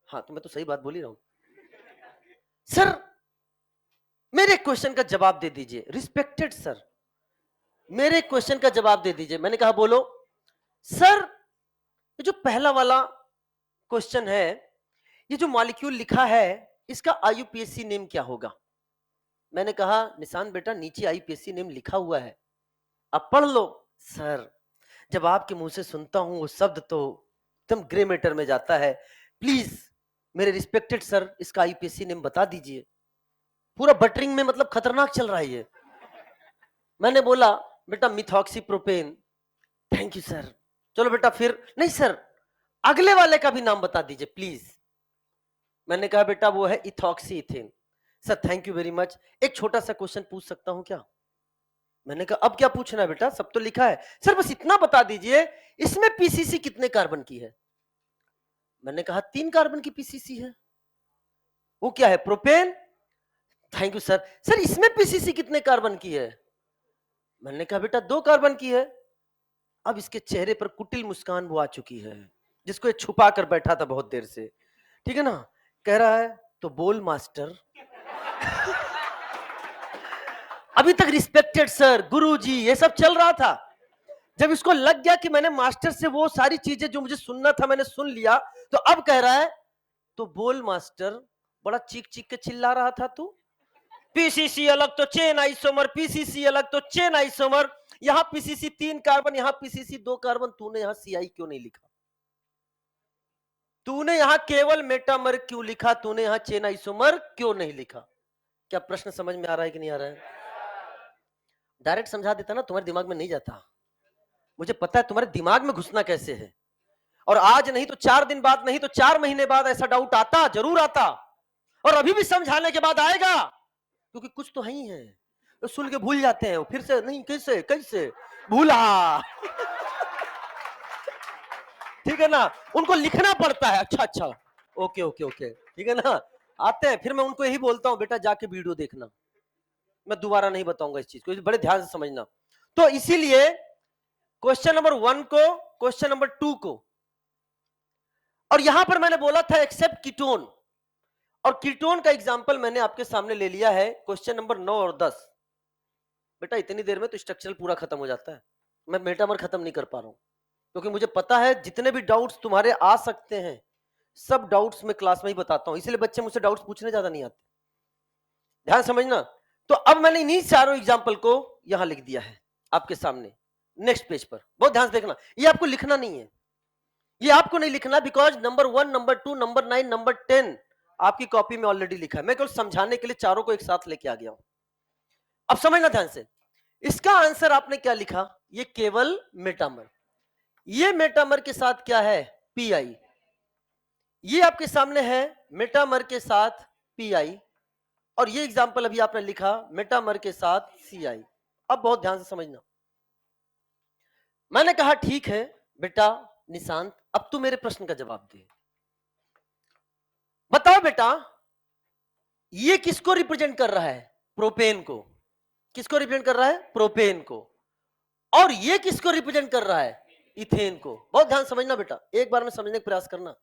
हाँ तो मैं तो सही बात बोल ही रहा हूं। सर मेरे क्वेश्चन का जवाब दे दीजिए, रिस्पेक्टेड सर मेरे क्वेश्चन का जवाब दे दीजिए। मैंने कहा बोलो। सर ये जो पहला वाला क्वेश्चन है, ये जो मॉलिक्यूल लिखा है इसका आईयूपीएसी नेम क्या होगा? मैंने कहा निशान बेटा नीचे आईयूपीएसी नेम लिखा हुआ है, आप पढ़ लो। सर जब आपके मुंह से सुनता हूं वो शब्द तो एकदम ग्रे मैटर में जाता है, प्लीज मेरे रिस्पेक्टेड सर इसका आईयूपीएसी नेम बता दीजिए। पूरा बटरिंग में मतलब खतरनाक चल रहा है ये। मैंने बोला बेटा methoxy propane. Thank you sir. चलो बेटा फिर, नहीं सर अगले वाले का भी नाम बता दीजिए प्लीज। मैंने कहा बेटा वो है ethoxy ethane. Sir thank you very much, एक छोटा सा क्वेश्चन पूछ सकता हूं क्या? मैंने कहा अब क्या पूछना है बेटा, सब तो लिखा है। सर बस इतना बता दीजिए इसमें पीसीसी कितने कार्बन की है? मैंने कहा 3 कार्बन की पीसीसी है। वो क्या है? Propane. Thank you sir. Sir इसमें पीसीसी कितने कार्बन की है? मैंने कहा बेटा 2 कार्बन की है। अब इसके चेहरे पर कुटिल मुस्कान वो आ चुकी है जिसको ये छुपा कर बैठा था बहुत देर से, ठीक है ना। कह रहा है तो बोल मास्टर। अभी तक रिस्पेक्टेड सर, गुरुजी ये सब चल रहा था। जब इसको लग गया कि मैंने मास्टर से वो सारी चीजें जो मुझे सुनना था मैंने सुन लिया, तो अब कह रहा है तो बोल मास्टर। बड़ा चीख चीख के चिल्ला रहा था तू, पीसीसी अलग तो चेन आइसोमर, पीसीसी अलग तो चेन आइसोमर, यहां पीसीसी 3 कार्बन, यहां पीसीसी 2 कार्बन, तूने यहां सीआई क्यों नहीं लिखा? तूने यहां केवल मेटामर क्यों लिखा? तूने यहां चेन आइसोमर क्यों नहीं लिखा? क्या प्रश्न समझ में आ रहा है कि नहीं आ रहा है? डायरेक्ट समझा देता ना, तुम्हारे दिमाग में नहीं जाता। मुझे पता है तुम्हारे दिमाग में घुसना कैसे है। और आज नहीं तो 4 दिन बाद, नहीं तो 4 महीने बाद ऐसा डाउट आता, जरूर आता। और अभी भी समझाने के बाद आएगा, क्योंकि कुछ तो है ही है। तो सुन के भूल जाते हैं, फिर से नहीं, कैसे कैसे भूला। ठीक है ना, उनको लिखना पड़ता है, अच्छा अच्छा, ओके ओके ओके, ठीक है ना। आते हैं, फिर मैं उनको यही बोलता हूँ, बेटा जाके वीडियो देखना, मैं दोबारा नहीं बताऊंगा इस चीज को, बड़े ध्यान से समझना। तो इसीलिए क्वेश्चन नंबर 1 को, क्वेश्चन नंबर 2 को, और यहां पर मैंने बोला था एक्सेप्ट कीटोन, और कीटोन का एग्जांपल मैंने आपके सामने ले लिया है क्वेश्चन नंबर 9 और 10। बेटा इतनी देर में तो स्ट्रक्चरल पूरा खत्म हो जाता है, मैं मेटामर खत्म नहीं कर पा रहा हूं, क्योंकि मुझे पता है जितने भी डाउट्स तुम्हारे आ सकते हैं, सब डाउट्स मैं क्लास में ही बताता हूं, इसलिए बच्चे मुझसे डाउट्स पूछने ज्यादा नहीं आते, ध्यान समझना। तो अब मैंने इन्हीं चारों एग्जाम्पल को यहां लिख दिया है आपके सामने नेक्स्ट पेज पर, बहुत ध्यान से देखना, ये आपको लिखना नहीं है, ये आपको नहीं लिखना, because number 1, number 2, number 9, number 10 आपकी कॉपी में ऑलरेडी लिखा है, मैं केवल समझाने के लिए चारों को एक साथ लेके आ गया हूं। अब समझना ध्यान से, इसका आंसर आपने क्या लिखा, ये केवल मेटामर, ये मेटामर के साथ क्या है, पीआई, ये आपके सामने है मेटामर के साथ पीआई, और ये एग्जांपल अभी आपने लिखा मेटामर के साथ सीआई। अब बहुत ध्यान से समझना, मैंने कहा ठीक है बेटा निशांत, अब तू मेरे प्रश्न का जवाब दे, बताओ बेटा ये किसको रिप्रेजेंट कर रहा है, प्रोपेन को, किसको रिप्रेजेंट कर रहा है, प्रोपेन को, और ये किसको रिप्रेजेंट कर रहा है, इथेन को। बहुत ध्यान समझना बेटा, एक बार में समझने का प्रयास करना,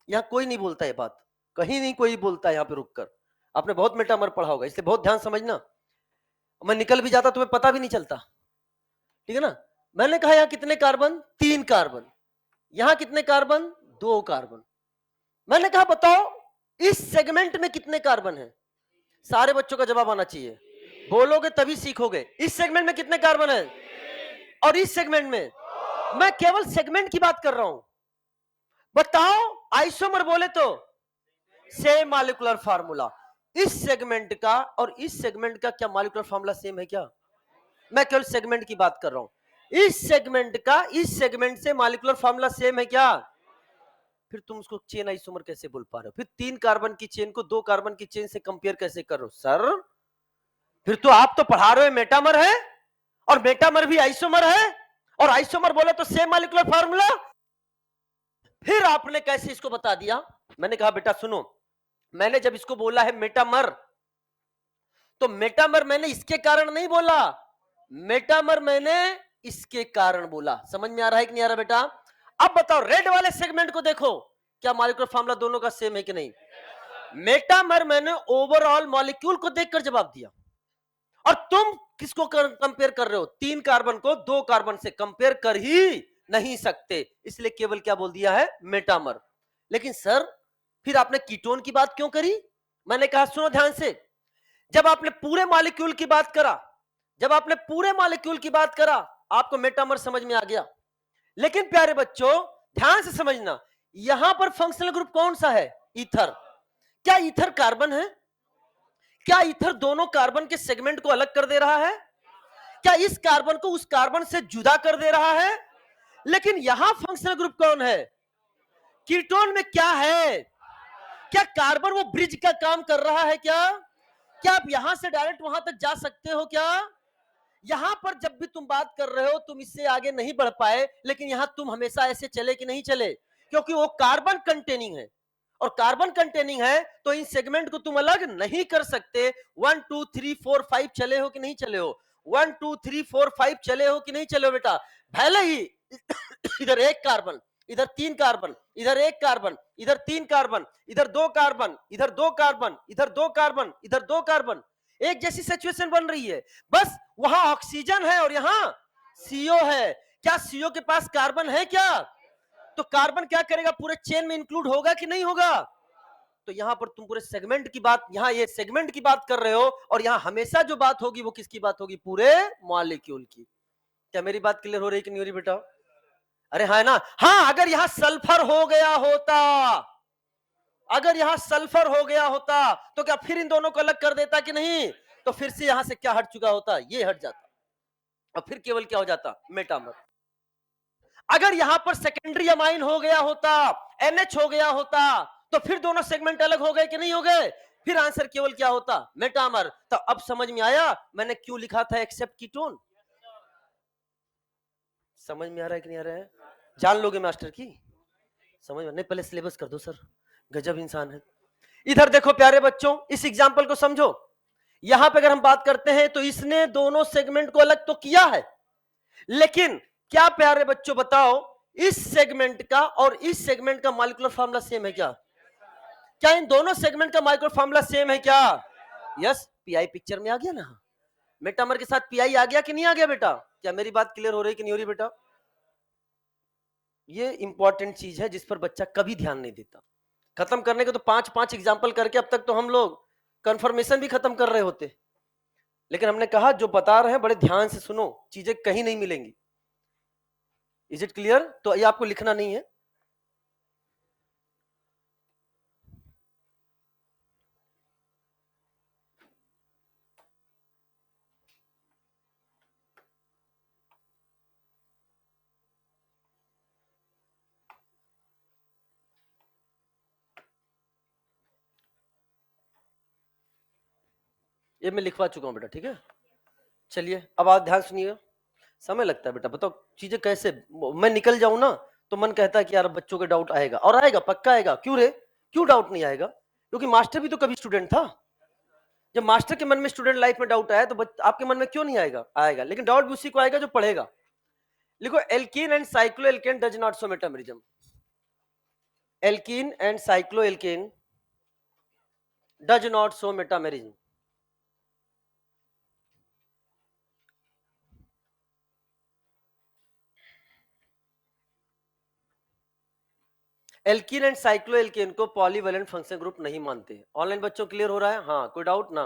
यहां कोई नहीं बोलता ये बात, कहीं नहीं कोई बोलता है यहां पे रुककर, आपने बहुत मेटामर पढ़ा होगा, इसलिए बहुत ध्यान समझना, मैं निकल भी जाता तुम्हें पता भी नहीं चलता, ठीक है ना। मैंने कहा यहां कितने कार्बन, 3 कार्बन, यहां कितने कार्बन, 2 कार्बन, मैंने कहा बताओ इस सेगमेंट में कितने कार्बन हैं, सारे बच्चों का जवाब आना चाहिए, बोलोगे तभी सीखोगे, इस सेगमेंट में कितने कार्बन हैं, और इस सेगमेंट में, मैं केवल सेगमेंट की बात कर रहा हूं, बताओ आइसोमर बोले तो सेम मॉलिक्यूलर फार्मूला, इस सेगमेंट का और इस सेगमेंट का क्या मॉलिक्यूलर फार्मूला सेम है क्या, मैं केवल सेगमेंट की बात कर रहा हूं, इस सेगमेंट का इस सेगमेंट से मॉलिक्यूलर फार्मूला सेम है क्या, फिर तुम उसको चेन आइसोमर कैसे बोल पा रहे हो, फिर 3 कार्बन की चेन को 2 कार्बन की चेन से कंपेयर कैसे कर रहे हो सर, फिर तो आप तो पढ़ा रहे हो मेटामर है, और मेटामर भी आइसोमर है, और आइसोमर बोले तो सेम मॉलिक्यूलर फार्मूला, फिर आपने कैसे इसको बता दिया। मैंने कहा बेटा सुनो, मैंने जब इसको बोला है मेटामर, तो मेटामर मैंने इसके कारण नहीं बोला, मेटामर मैंने इसके कारण बोला, समझ में आ रहा है कि नहीं आ रहा बेटा। अब बताओ रेड वाले सेगमेंट को देखो, क्या मॉलिक्यूलर फार्मूला दोनों का सेम है कि नहीं, मेटामर मैंने ओवरऑल मॉलिक्यूल को देखकर जवाब दिया, और तुम किसको कंपेयर कर रहे हो, 3 कार्बन को 2 कार्बन से कंपेयर कर ही नहीं सकते, इसलिए केवल क्या बोल दिया है, मेटामर। लेकिन सर फिर आपने कीटोन की बात क्यों करी, मैंने कहा सुनो ध्यान से, जब आपने पूरे मॉलिक्यूल की बात करा, जब आपने पूरे मॉलिक्यूल की बात करा, आपको मेटामर समझ में आ गया, लेकिन प्यारे बच्चों ध्यान से समझना, यहां पर फंक्शनल ग्रुप कौन सा है, ईथर, क्या ईथर कार्बन है, क्या ईथर दोनों कार्बन के सेगमेंट को अलग कर दे रहा है, क्या इस कार्बन को उस कार्बन से जुदा कर दे रहा है, लेकिन यहां फंक्शनल ग्रुप कौन है, कीटोन में क्या है, क्या कार्बन वो ब्रिज का काम कर रहा है क्या आप यहां से डायरेक्ट वहां तक जा सकते हो क्या, यहां पर जब भी तुम बात कर रहे हो तुम इससे आगे नहीं बढ़ पाए, लेकिन यहां तुम हमेशा ऐसे चले कि नहीं चले, क्योंकि वो कार्बन कंटेनिंग है, और कार्बन कंटेनिंग है तो इन सेगमेंट को तुम अलग नहीं कर सकते। 1 2 3 4 5 चले हो कि नहीं चले हो, 1 2 3 4 5 चले हो कि नहीं चले हो बेटा, भले ही इधर 1 कार्बन, इधर 3 कार्बन, इधर 1 कार्बन, इधर 3 कार्बन, इधर 2 कार्बन, इधर 2 कार्बन, इधर 2 कार्बन, इधर 2 कार्बन, एक जैसी सिचुएशन बन रही है, बस वहां ऑक्सीजन है और यहां सीओ है, क्या सीओ के पास कार्बन है क्या, तो कार्बन क्या करेगा, पूरे चेन में इंक्लूड होगा कि नहीं होगा, तो यहां पर तुम पूरे सेगमेंट की बात, यहां ये सेगमेंट की बात कर रहे हो, और यहां हमेशा जो बात होगी वो किसकी बात होगी, पूरे मॉलिक्यूल की। क्या मेरी बात क्लियर हो रही कि नहीं हो रही बेटा, अरे हाँ ना, हाँ अगर यहां सल्फर हो गया होता, अगर यहां सल्फर हो गया होता तो क्या फिर इन दोनों को अलग कर देता कि नहीं, तो फिर से यहां से क्या हट चुका होता, ये हट जाता, और फिर केवल क्या हो जाता, मेटामर। अगर यहां पर सेकेंडरी अमाइन हो गया होता, NH हो गया होता, तो फिर दोनों सेगमेंट अलग हो गए कि नहीं हो गए, फिर आंसर केवल क्या होता, मेटामर। तो अब समझ में आया मैंने क्यों लिखा था एक्सेप्ट कीटोन। समझ में आ रहा है कि नहीं आ रहा है? जान लोगे मास्टर की, समझ में नहीं? पहले सिलेबस कर दो सर, गजब इंसान है। इधर देखो प्यारे बच्चों, इस एग्जाम्पल को समझो। यहां पे अगर हम बात करते हैं तो इसने दोनों सेगमेंट को अलग तो किया है, लेकिन क्या प्यारे बच्चों बताओ, इस सेगमेंट का और इस सेगमेंट का मॉलिक्यूलर फार्मूला सेम है क्या? क्या इन दोनों सेगमेंट का मॉलिक्यूलर फार्मूला सेम है क्या? यस, पीआई पिक्चर में आ गया ना, मेटामर के साथ पीआई आ गया कि नहीं आ गया बेटा? क्या मेरी बात क्लियर हो रही कि नहीं हो रही बेटा? ये इंपॉर्टेंट चीज है जिस पर बच्चा कभी ध्यान नहीं देता। खत्म करने के तो 5-5 एग्जाम्पल करके अब तक तो हम लोग कंफर्मेशन भी खत्म कर रहे होते, लेकिन हमने कहा जो बता रहे हैं बड़े ध्यान से सुनो, चीजें कहीं नहीं मिलेंगी। Is it clear? तो ये आपको लिखना नहीं है। ये मैं लिखवा चुका हूं बेटा, ठीक है? चलिए अब आप ध्यान सुनिएगा। समय लगता है बेटा, बताओ चीजें कैसे, मैं निकल जाऊं ना तो मन कहता है कि यार बच्चों के डाउट आएगा, और आएगा, पक्का आएगा। क्यों रे, क्यों डाउट नहीं आएगा? क्योंकि मास्टर भी तो कभी स्टूडेंट था। जब मास्टर के मन में स्टूडेंट लाइफ में डाउट आया तो आपके मन में क्यों नहीं आएगा? आएगा, लेकिन डाउट भी उसी को आएगा जो पढ़ेगा। लिखो, alkene and cyclo alkane does not show metamerism. Alkene and cyclo alkane does not show metamerism. Alkene and cyclo alkane को पॉलीवेलेंट फंक्शन ग्रुप नहीं मानते। ऑनलाइन बच्चों क्लियर हो रहा है? हाँ, कोई डाउट ना?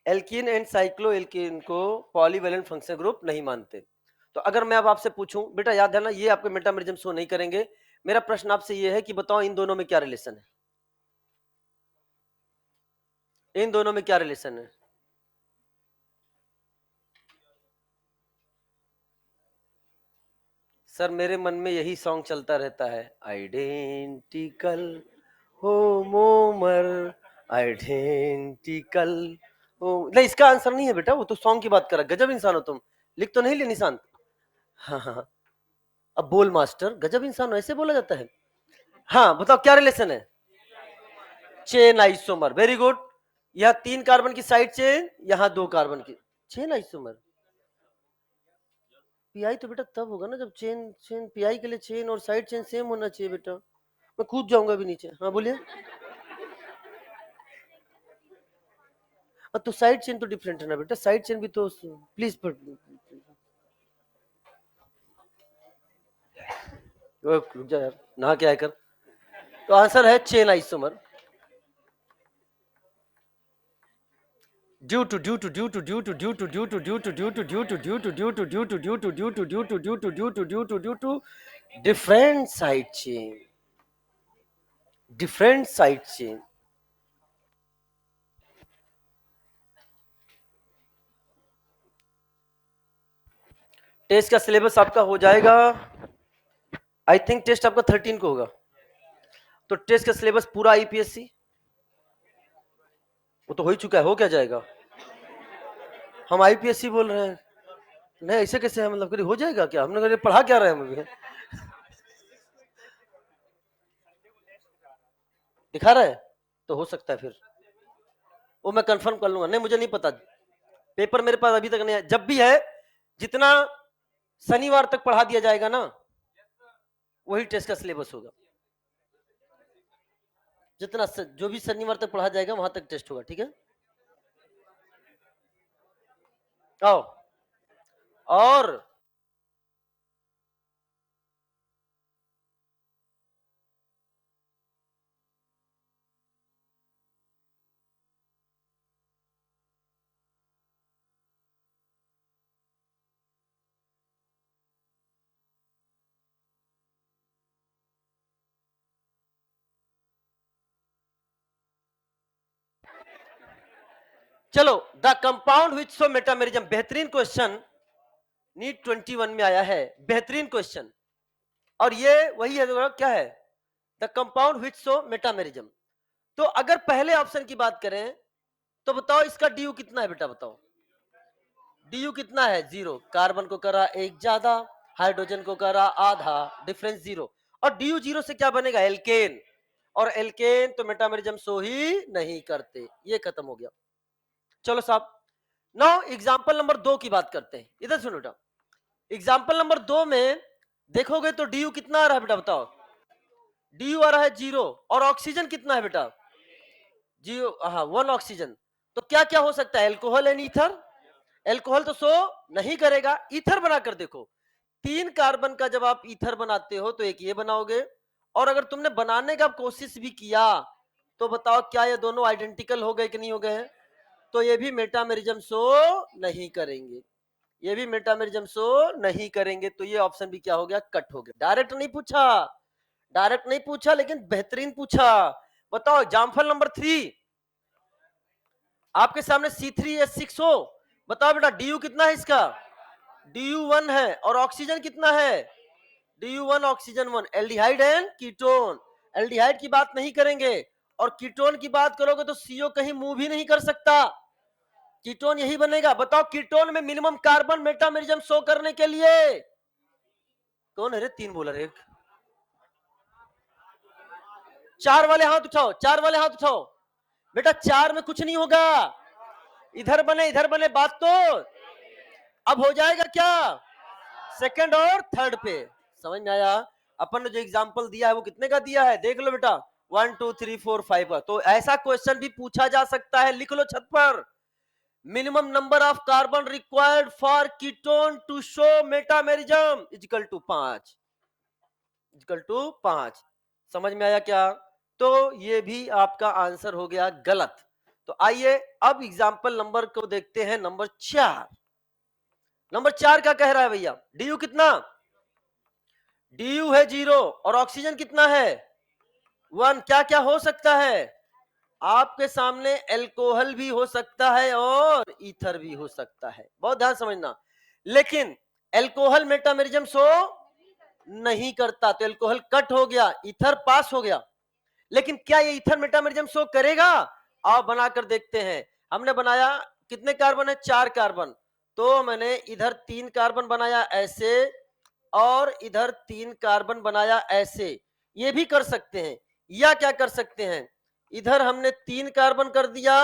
एल्कीन एंड साइक्लो एल्केन को पॉलीवेलेंट फंक्शन ग्रुप नहीं मानते। तो अगर मैं अब आपसे पूछूं बेटा, याद है ना, ये आपके मेटामेरिज्म शो नहीं करेंगे। मेरा प्रश्न आपसे ये है कि बताओ इन दोनों में क्या रिलेशन है? इन दोनों में क्या रिलेशन है? सर मेरे मन में यही सॉन्ग चलता रहता है, आइडेंटिकल होमोमर, आइडेंटिकल हो। नहीं, इसका आंसर नहीं है बेटा, वो तो सॉन्ग की बात कर रहा है। गजब इंसान हो तुम, लिख तो नहीं ले निशांत? हाँ हाँ हाँ। अब बोल मास्टर, गजब इंसान हो, ऐसे बोला जाता है? हाँ बताओ क्या रिलेशन है? Chain isomer, very good. यहाँ 3 कार्बन की साइड चेन, यहाँ 2 कार्बन की चेन आइसोमर। पीआई तो बेटा तब होगा ना जब चेन चेन पीआई के लिए चेन और साइड चेन सेम होना चाहिए बेटा। मैं कूद जाऊंगा अभी नीचे। हाँ बोलिए। तो साइड चेन तो डिफरेंट है ना बेटा, साइड चेन भी तो, प्लीज रुक जा यार, नहा के आया कर। तो आंसर है chain isomer. due to due to due to due to due to due to due to due to due to due to due to due to due to due to due to due to due to due to due to different side chain, different side chain। Test का syllabus आपका हो जाएगा, I think test आपका 13 को होगा। तो test का syllabus पूरा आईपीएससी, वो तो हो ही चुका है, हो क्या जाएगा? हम आईपीएससी बोल रहे हैं, नहीं ऐसे कैसे है, मतलब हो जाएगा क्या? हमने पढ़ा क्या रहे हैं हम अभी? दिखा रहा है तो हो सकता है फिर, वो मैं कंफर्म कर लूंगा। नहीं मुझे नहीं पता, पेपर मेरे पास अभी तक नहीं है। जब भी है, जितना शनिवार तक पढ़ा दिया जाएगा ना, वही टेस्ट का सिलेबस होगा। जितना जो भी शनिवार तक पढ़ा जाएगा वहां तक टेस्ट होगा, ठीक है? आओ। और चलो, the compound which show metamerism, बेहतरीन क्वेश्चन, नीट 21 में आया है, बेहतरीन क्वेश्चन। और ये वही है, क्या है, the compound which show metamerism. तो अगर पहले ऑप्शन की बात करें तो बताओ इसका डी कितना है बेटा, बताओ डी कितना है, 0। कार्बन को करा एक ज्यादा, हाइड्रोजन को करा आधा, डिफरेंस 0। और डी 0 से क्या बनेगा, एल्केन, और एल्केन तो मेटामेरिज्म शो ही नहीं करते। ये खत्म हो गया। चलो साहब, नाउ एग्जांपल नंबर 2 की बात करते हैं। इधर सुनो बेटा, एग्जांपल नंबर 2 में देखोगे तो डी कितना आ रहा है बेटा, बताओ डी आ रहा है 0, और ऑक्सीजन कितना है बेटा, 0, हाँ 1 ऑक्सीजन। तो क्या क्या हो सकता है, एल्कोहल एंड ईथर। एल्कोहल तो शो नहीं करेगा, ईथर बनाकर देखो, 3 कार्बन का जब आप ईथर बनाते हो तो एक ये बनाओगे, और अगर तुमने बनाने का कोशिश भी किया तो बताओ क्या ये दोनों आइडेंटिकल हो गए कि नहीं हो गए हैं, तो ये भी मेटामेरिज्म शो नहीं करेंगे, ये भी मेटामेरिज्म शो नहीं करेंगे। तो ये ऑप्शन भी क्या हो गया, कट हो गया। डायरेक्ट नहीं पूछा, डायरेक्ट नहीं पूछा, लेकिन बेहतरीन पूछा। बताओ एग्जाम्पल नंबर 3, आपके सामने C3H6O, बताओ बेटा DU कितना है इसका, DU 1 है, और ऑक्सीजन कितना है, DU 1 oxygen 1, aldehyde and ketone. Aldehyde की बात नहीं करेंगे, और कीटोन की बात करोगे तो CO कहीं मूव भी नहीं कर सकता, कीटोन यही बनेगा। बताओ कीटोन में मिनिमम कार्बन मेटामेरिज्म शो करने के लिए कौन है रे, 3 बोला रे, 4 वाले हाथ उठाओ, 4 वाले हाथ उठाओ बेटा, 4 में कुछ नहीं होगा, इधर बने बात तो अब हो जाएगा क्या, सेकंड और थर्ड पे। समझ में आया, अपन ने जो एग्जांपल दिया है वो कितने का दिया है, देख लो बेटा, 1 2 3 4 5। तो ऐसा क्वेश्चन भी पूछा जा सकता है, लिख लो छत पर, minimum number of carbon required for ketone to show metamerism equal to 5, equal to 5। समझ में आया क्या, तो ये भी आपका आंसर हो गया गलत। तो आइए अब एग्जांपल नंबर को देखते हैं, नंबर 4। नंबर 4 क्या कह रहा है भैया, DU कितना, DU है 0, और ऑक्सीजन कितना है 1। क्या क्या हो सकता है, आपके सामने एल्कोहल भी हो सकता है और ईथर भी हो सकता है, बहुत ध्यान समझना। लेकिन एल्कोहल मेटामेरिज्म शो नहीं करता, तो एल्कोहल कट हो गया, ईथर पास हो गया। लेकिन क्या ये ईथर मेटामेरिज्म शो करेगा, आओ बनाकर देखते हैं। हमने बनाया, कितने कार्बन है, 4 कार्बन, तो मैंने इधर 3 कार्बन बनाया ऐसे, और इधर 3 कार्बन बनाया ऐसे। ये भी कर सकते हैं, या क्या कर सकते हैं, इधर हमने 3 कार्बन कर दिया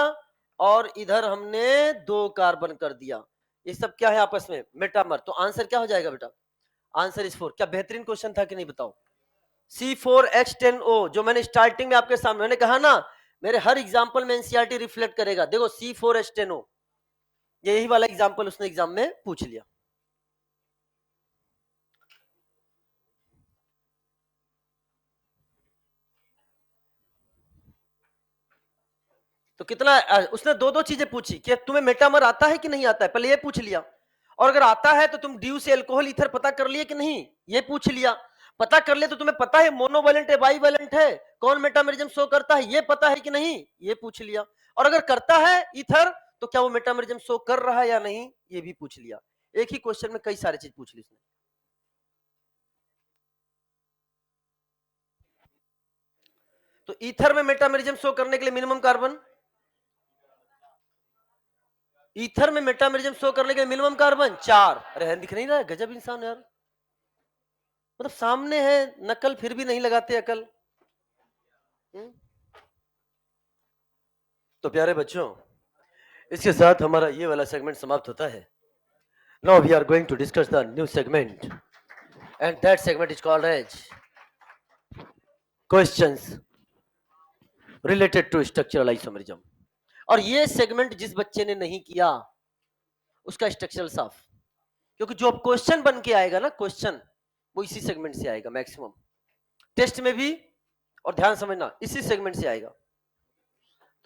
और इधर हमने 2 कार्बन कर दिया। ये सब क्या है आपस में, मेटामर। तो आंसर क्या हो जाएगा बेटा, आंसर इज 4। क्या बेहतरीन क्वेश्चन था कि नहीं, बताओ। C4H10O जो मैंने स्टार्टिंग में आपके सामने मैंने कहा ना, मेरे हर एग्जांपल में एनसीईआरटी रिफ्लेक्ट करेगा। देखो C4H10O, यही वाला एग्जांपल उसने एग्जाम में पूछ लिया। तो कितना उसने दो चीजें पूछी कि तुम्हें मेटामर आता है कि नहीं आता है, पहले ये पूछ लिया, और अगर आता है तो तुम ड्यू से अल्कोहल ईथर पता कर लिए कि नहीं, ये पूछ लिया। पता कर ले तो तुम्हें पता है मोनोवैलेंट है बाईवैलेंट है, कौन मेटामेरिज्म शो करता है ये पता है कि नहीं, ये पूछ लिया। और अगर करता है ईथर तो क्या वो मेटामेरिज्म शो कर रहा है या नहीं, ये भी पूछ लिया। एक ही क्वेश्चन में कई सारी चीज पूछ ली उसने। तो ईथर में मेटामेरिज्म शो करने के लिए मिनिमम कार्बन, ईथर में मेटामेरिज्म शो करने के लिए मिनिमम कार्बन 4। अरे दिख नहीं रहा, गजब इंसान यार, मतलब सामने है नकल फिर भी नहीं लगाते अकल। तो प्यारे बच्चों, इसके साथ हमारा ये वाला सेगमेंट समाप्त होता है। Now we are going to discuss the new segment, and that segment is called as questions related to structural isomerism. और ये सेगमेंट जिस बच्चे ने नहीं किया उसका स्ट्रक्चरल साफ, क्योंकि जो क्वेश्चन बन के आएगा ना, क्वेश्चन वो इसी सेगमेंट से आएगा मैक्सिमम, टेस्ट में भी, और ध्यान समझना इसी सेगमेंट से आएगा।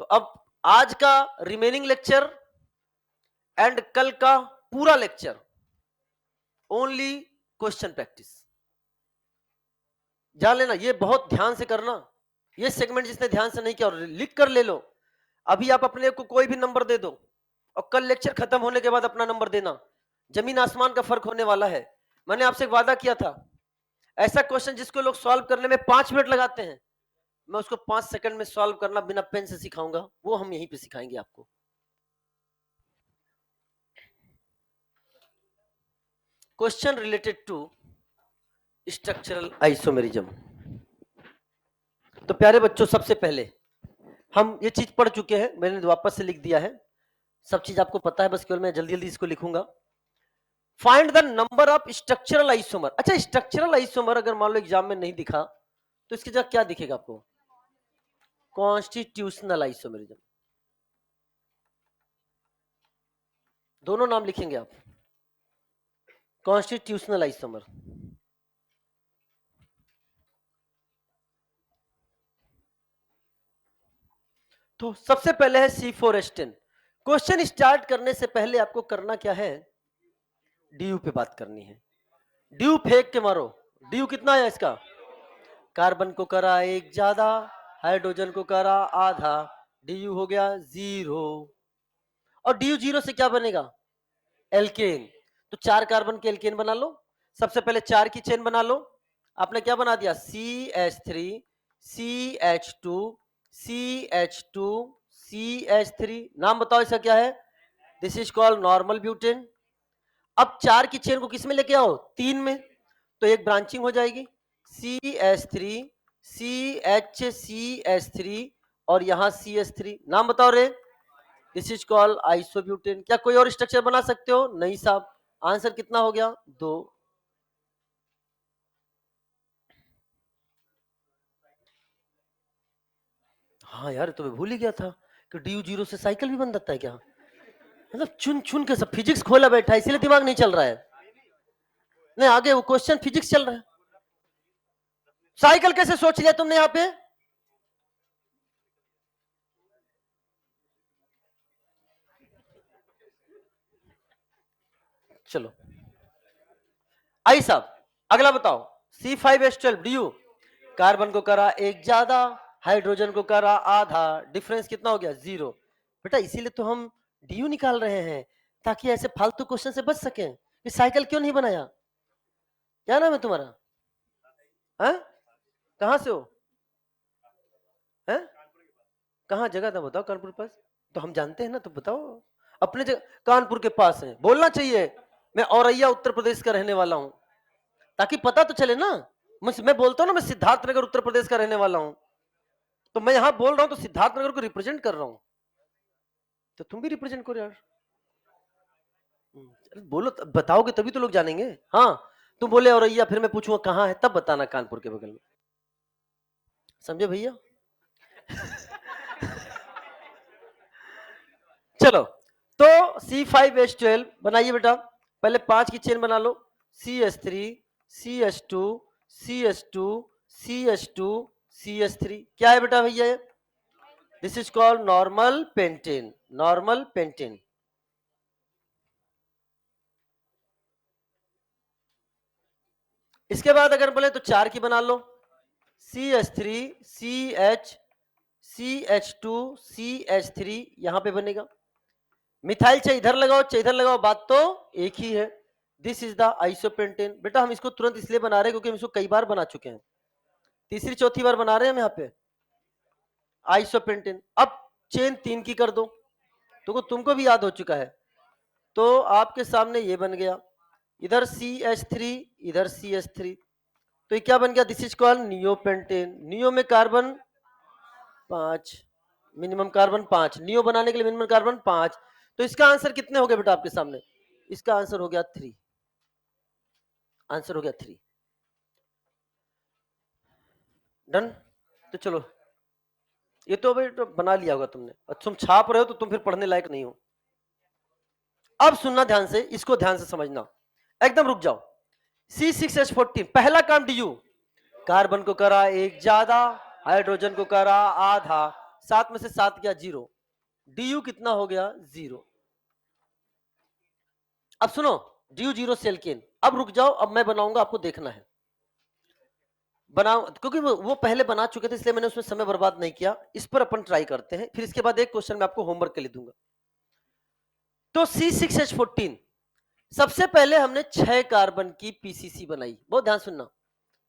तो अब आज का रिमेनिंग लेक्चर एंड कल का पूरा लेक्चर ओनली क्वेश्चन प्रैक्टिस, जान लेना, ये बहुत ध्यान से करना। ये सेगमेंट जिसने ध्यान से नहीं किया और लिख कर ले लो, अभी आप अपने को कोई भी नंबर दे दो और कल लेक्चर खत्म होने के बाद अपना नंबर देना, जमीन आसमान का फर्क होने वाला है। मैंने आपसे वादा किया था, ऐसा क्वेश्चन जिसको लोग सॉल्व करने में 5 मिनट लगाते हैं, मैं उसको 5 सेकंड में सॉल्व करना बिना पेन से सिखाऊंगा, वो हम यहीं पे सिखाएंगे आपको। Question related to structural isomerism. तो प्यारे बच्चों, सबसे पहले हम ये चीज पढ़ चुके हैं, मैंने वापस से लिख दिया है, सब चीज आपको पता है, बस केवल मैं जल्दी जल्दी इसको लिखूंगा। Find the number of structural isomer. अच्छा, स्ट्रक्चरल आइसोमर अगर मान लो एग्जाम में नहीं दिखा तो इसकी जगह क्या दिखेगा आपको? Constitutional isomerism. दोनों नाम लिखेंगे आप, कॉन्स्टिट्यूशनल आइसोमर। तो सबसे पहले है C4H10। क्वेश्चन स्टार्ट करने से पहले आपको करना क्या है? DU पे बात करनी है। DU फेंक के मारो। DU कितना है इसका? कार्बन को करा एक ज्यादा, हाइड्रोजन को करा आधा, DU हो गया 0। और DU 0 से क्या बनेगा? एल्केन। तो 4 कार्बन के एल्केन बना लो। सबसे पहले 4 की चेन बना लो। आपने क्या बना दिया? CH3 CH2 CH2 CH3। नाम बताओ इसका क्या है? This is called normal butane. अब 4 की चेन को किस में लेके आओ? 3 में, तो एक ब्रांचिंग हो जाएगी CH3 CH3 और यहां CH3। नाम बताओ रे। This is called isobutane. क्या कोई और स्ट्रक्चर बना सकते हो? नहीं साहब। आंसर कितना हो गया? 2। हाँ यार, तो मैं भूल ही गया था कि DU 0 से साइकिल भी बन जाता है क्या? मतलब चुन चुन के सब फिजिक्स खोला बैठा है, इसलिए दिमाग नहीं चल रहा है। नहीं, आगे वो क्वेश्चन फिजिक्स चल रहा है। साइकिल कैसे सोच लिया तुमने यहाँ पे? चलो आई साहब, अगला बताओ। C5H12 DU, कार्बन को करा एक ज्यादा, हाइड्रोजन को करा आधा, डिफरेंस कितना हो गया? 0। बेटा इसीलिए तो हम DU निकाल रहे हैं, ताकि ऐसे फालतू क्वेश्चन से बच सकें। ये साइकिल क्यों नहीं बनाया? क्या नाम है तुम्हारा? हैं? कहां से हो? हैं? कहाँ जगह था बताओ? कानपुर के पास? तो हम जानते हैं ना, तो बताओ। अपने जगह कानपुर के पास है, बोलना चाहिए मैं औरैया उत्तर प्रदेश का रहने वाला हूं, ताकि पता तो चले ना। मैं बोलता हूं ना मैं सिद्धार्थनगर उत्तर प्रदेश का रहने वाला हूं, तो मैं यहां बोल रहा हूं तो सिद्धार्थनगर को रिप्रेजेंट कर रहा हूं, तो तुम भी रिप्रेजेंट करो यार। बोलो, बताओगे तभी तो लोग जानेंगे। हाँ, तुम बोले औरैया, फिर मैं पूछूंगा कहाँ है, तब बताना कानपुर के बगल में। समझे भैया? चलो, तो C5H12 बनाइए बेटा। पहले 5 की चेन बना लो। CH3 CH2 CH2 CH2 CH3। क्या है बेटा भैया? This is called normal pentane. Normal pentane. इसके बाद अगर बोले तो 4 की बना लो। CH3 CH CH2 CH3 यहां पे बनेगा। मिथाइल चाहे इधर लगाओ चाहे इधर लगाओ, बात तो एक ही है। This is the isopentane. बेटा हम इसको तुरंत इसलिए बना रहे हैं क्योंकि हम इसको कई बार बना चुके हैं, तीसरी चौथी बार बना रहे हैं हम यहाँ पे आइसोपेंटेन। अब चेन 3 की कर दो, तो तुमको भी याद हो चुका है, तो आपके सामने ये बन गया, इधर CH3 इधर CH3, तो ये क्या बन गया? This is called neopentane. Neo में कार्बन 5, मिनिमम कार्बन 5, नियो बनाने के लिए मिनिमम कार्बन 5। तो इसका आंसर कितने हो गए बेटा आपके सामने? इसका आंसर हो गया 3। आंसर हो गया 3। डन। तो चलो, ये तो भाई तो बना लिया होगा तुमने, और तुम छाप रहे हो तो तुम फिर पढ़ने लायक नहीं हो। अब सुनना ध्यान से, इसको ध्यान से समझना, एकदम रुक जाओ। C6H14 पहला काम DU, कार्बन को करा एक ज्यादा, हाइड्रोजन को करा आधा, 7 में से 7 गया 0, DU कितना हो गया? 0। अब सुनो, DU 0 से एल्केन। अब रुक जाओ, अब मैं बनाऊंगा, आपको देखना है। बनाओ, क्योंकि वो पहले बना चुके थे इसलिए मैंने उसमें समय बर्बाद नहीं किया। इस पर अपन ट्राई करते हैं, फिर इसके बाद एक क्वेश्चन मैं आपको होमवर्क के लिए दूंगा। तो C6H14, सबसे पहले हमने 6 कार्बन की PCC बनाई। बहुत ध्यान सुनना,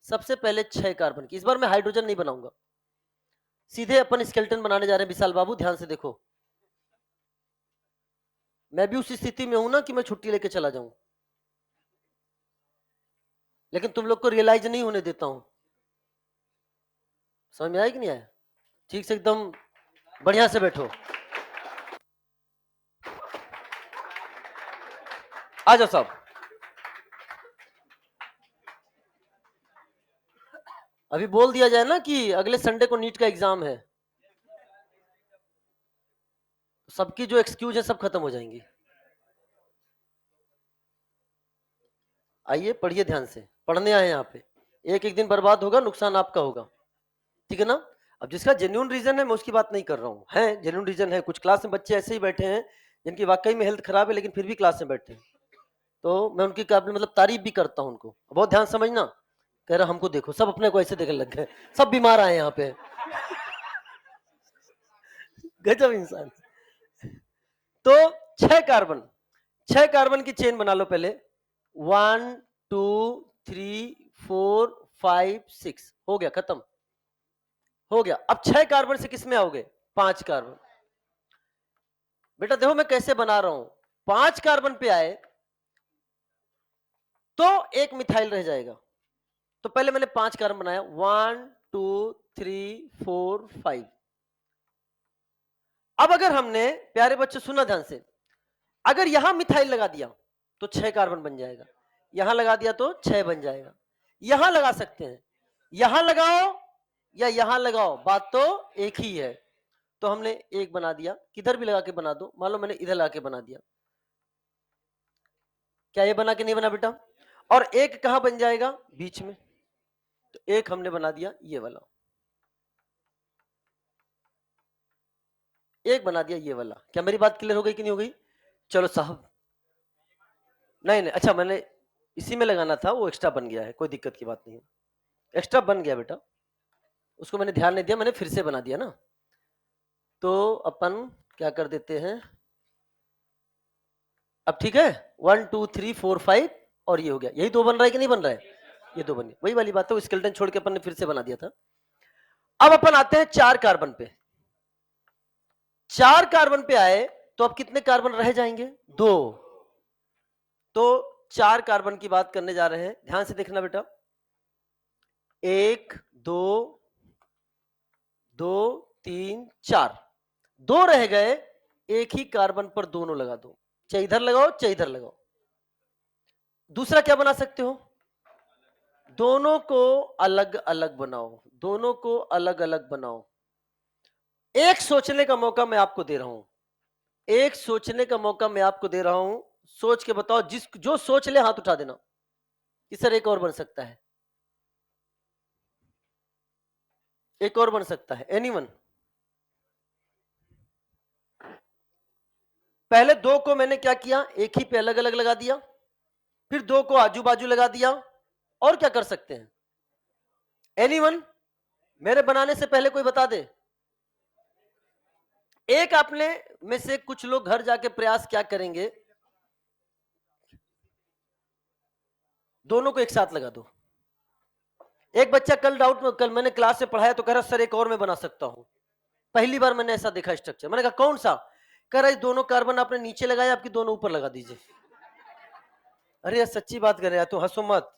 सबसे पहले 6 कार्बन की। इस बार मैं हाइड्रोजन नहीं बनाऊंगा, सीधे अपन स्केलेटन बनाने जा रहे हैं। विशाल बाबू ध्यान से देखो, मैं भी उस स्थिति में हूं ना कि मैं छुट्टी लेके चला जाऊं, लेकिन तुम लोग को रियलाइज नहीं होने देता हूं। समझ में आया कि नहीं आया? ठीक से एकदम बढ़िया से बैठो। आ जाओ साहब। अभी बोल दिया जाए ना कि अगले संडे को नीट का एग्जाम है, सबकी जो एक्सक्यूज है सब खत्म हो जाएंगी। आइए पढ़िए ध्यान से, पढ़ने आए यहाँ पे। एक एक दिन बर्बाद होगा, नुकसान आपका होगा, ठीक है ना? अब जिसका जेन्युइन रीजन है मैं उसकी बात नहीं कर रहा हूँ, है जेन्युइन रीजन है। कुछ क्लास में बच्चे ऐसे ही बैठे हैं जिनकी वाकई में हेल्थ खराब है लेकिन फिर भी क्लास में बैठे हैं, तो मैं उनकी काबिल मतलब तारीफ भी करता हूँ उनको। बहुत ध्यान समझना, कह रहा हमको देखो, सब अपने को ऐसे देखने लग गए, सब बीमार आए यहाँ पे। गजब इंसान। तो 6 कार्बन की चेन बना लो पहले। 1 2 3 4 5 6 हो गया, खत्म हो गया। अब 6 कार्बन से किस में आओगे? 5 कार्बन। बेटा देखो मैं कैसे बना रहा हूं, 5 कार्बन पे आए तो एक मिथाइल रह जाएगा। तो पहले मैंने 5 कार्बन बनाया, 1 2 3 4 5। अब अगर हमने, प्यारे बच्चों सुना ध्यान से, अगर यहां मिथाइल लगा दिया तो 6 कार्बन बन जाएगा, यहां लगा दिया तो 6 बन जाएगा। यहां लगा सकते हैं, यहां लगाओ या यहां लगाओ, बात तो एक ही है। तो हमने एक बना दिया, किधर भी लगा के बना दो। मान लो मैंने इधर लगा के बना दिया, क्या ये बना के नहीं बना बेटा? और एक कहां बन जाएगा? बीच में। तो एक हमने बना दिया ये वाला, एक बना दिया ये वाला। क्या मेरी बात क्लियर हो गई कि नहीं हो गई? चलो साहब, नहीं नहीं, अच्छा मैंने इसी में लगाना था, वो एक्स्ट्रा बन गया है, कोई दिक्कत की बात नहीं है, एक्स्ट्रा बन गया बेटा, उसको मैंने ध्यान नहीं दिया, मैंने फिर से बना दिया ना। तो अपन क्या कर देते हैं, अब ठीक है, 1 2 3 4 5 और ये हो गया। यही दो बन रहा है कि नहीं बन रहा है? ये दो बन गया, वही वाली बात है, वो स्केलेटन छोड़ के अपन ने फिर से बना दिया था। अब अपन आते हैं 4 कार्बन पे। 4 कार्बन पे आए तो अब कितने कार्बन रह जाएंगे? 2। तो 4 कार्बन की बात करने जा रहे हैं, ध्यान से देखना बेटा। 1 2 2 3 4, 2 रह गए, एक ही कार्बन पर दोनों लगा दो, चाहे इधर लगाओ चाहे इधर लगाओ। दूसरा क्या बना सकते हो? दोनों को अलग अलग बनाओ, दोनों को अलग अलग बनाओ। एक सोचने का मौका मैं आपको दे रहा हूं, एक सोचने का मौका मैं आपको दे रहा हूं। सोच के बताओ, जिस जो सोच ले हाथ उठा देना कि सर एक और बन सकता है, एक और बन सकता है। एनीवन? पहले 2 को मैंने क्या किया, एक ही पे अलग अलग लगा दिया, फिर 2 को आजू बाजू लगा दिया। और क्या कर सकते हैं? एनीवन? मेरे बनाने से पहले कोई बता दे। एक आपने में से कुछ लोग घर जाके प्रयास क्या करेंगे, दोनों को एक साथ लगा दो। एक बच्चा कल डाउट में, कल मैंने क्लास में पढ़ाया तो कह रहा सर एक और मैं बना सकता हूं, पहली बार मैंने ऐसा देखा स्ट्रक्चर। मैंने कहा कौन सा? कह रहा दोनों कार्बन आपने नीचे लगाया, आपकी दोनों ऊपर लगा दीजिए। अरे यार सच्ची बात कर रहे हैं, तुम हंसो मत,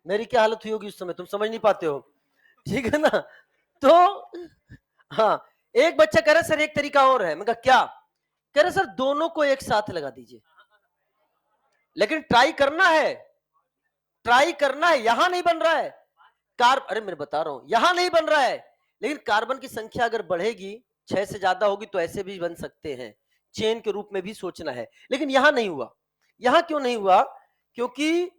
मेरी क्या हालत हुई होगी उस समय, तुम समझ नहीं पाते हो, ठीक है ना? तो हाँ, एक बच्चा कह रहा सर एक तरीका और है। मैं कहा क्या? कह रहे सर दोनों को एक साथ लगा दीजिए, लेकिन ट्राई करना है, ट्राई करना है, यहां नहीं बन रहा है अरे मैं बता रहा हूं यहां नहीं बन रहा है, लेकिन कार्बन की संख्या अगर बढ़ेगी 6 से ज्यादा होगी तो ऐसे भी बन सकते हैं, चेन के रूप में भी सोचना है। लेकिन यहां नहीं हुआ। यहां क्यों नहीं हुआ? क्योंकि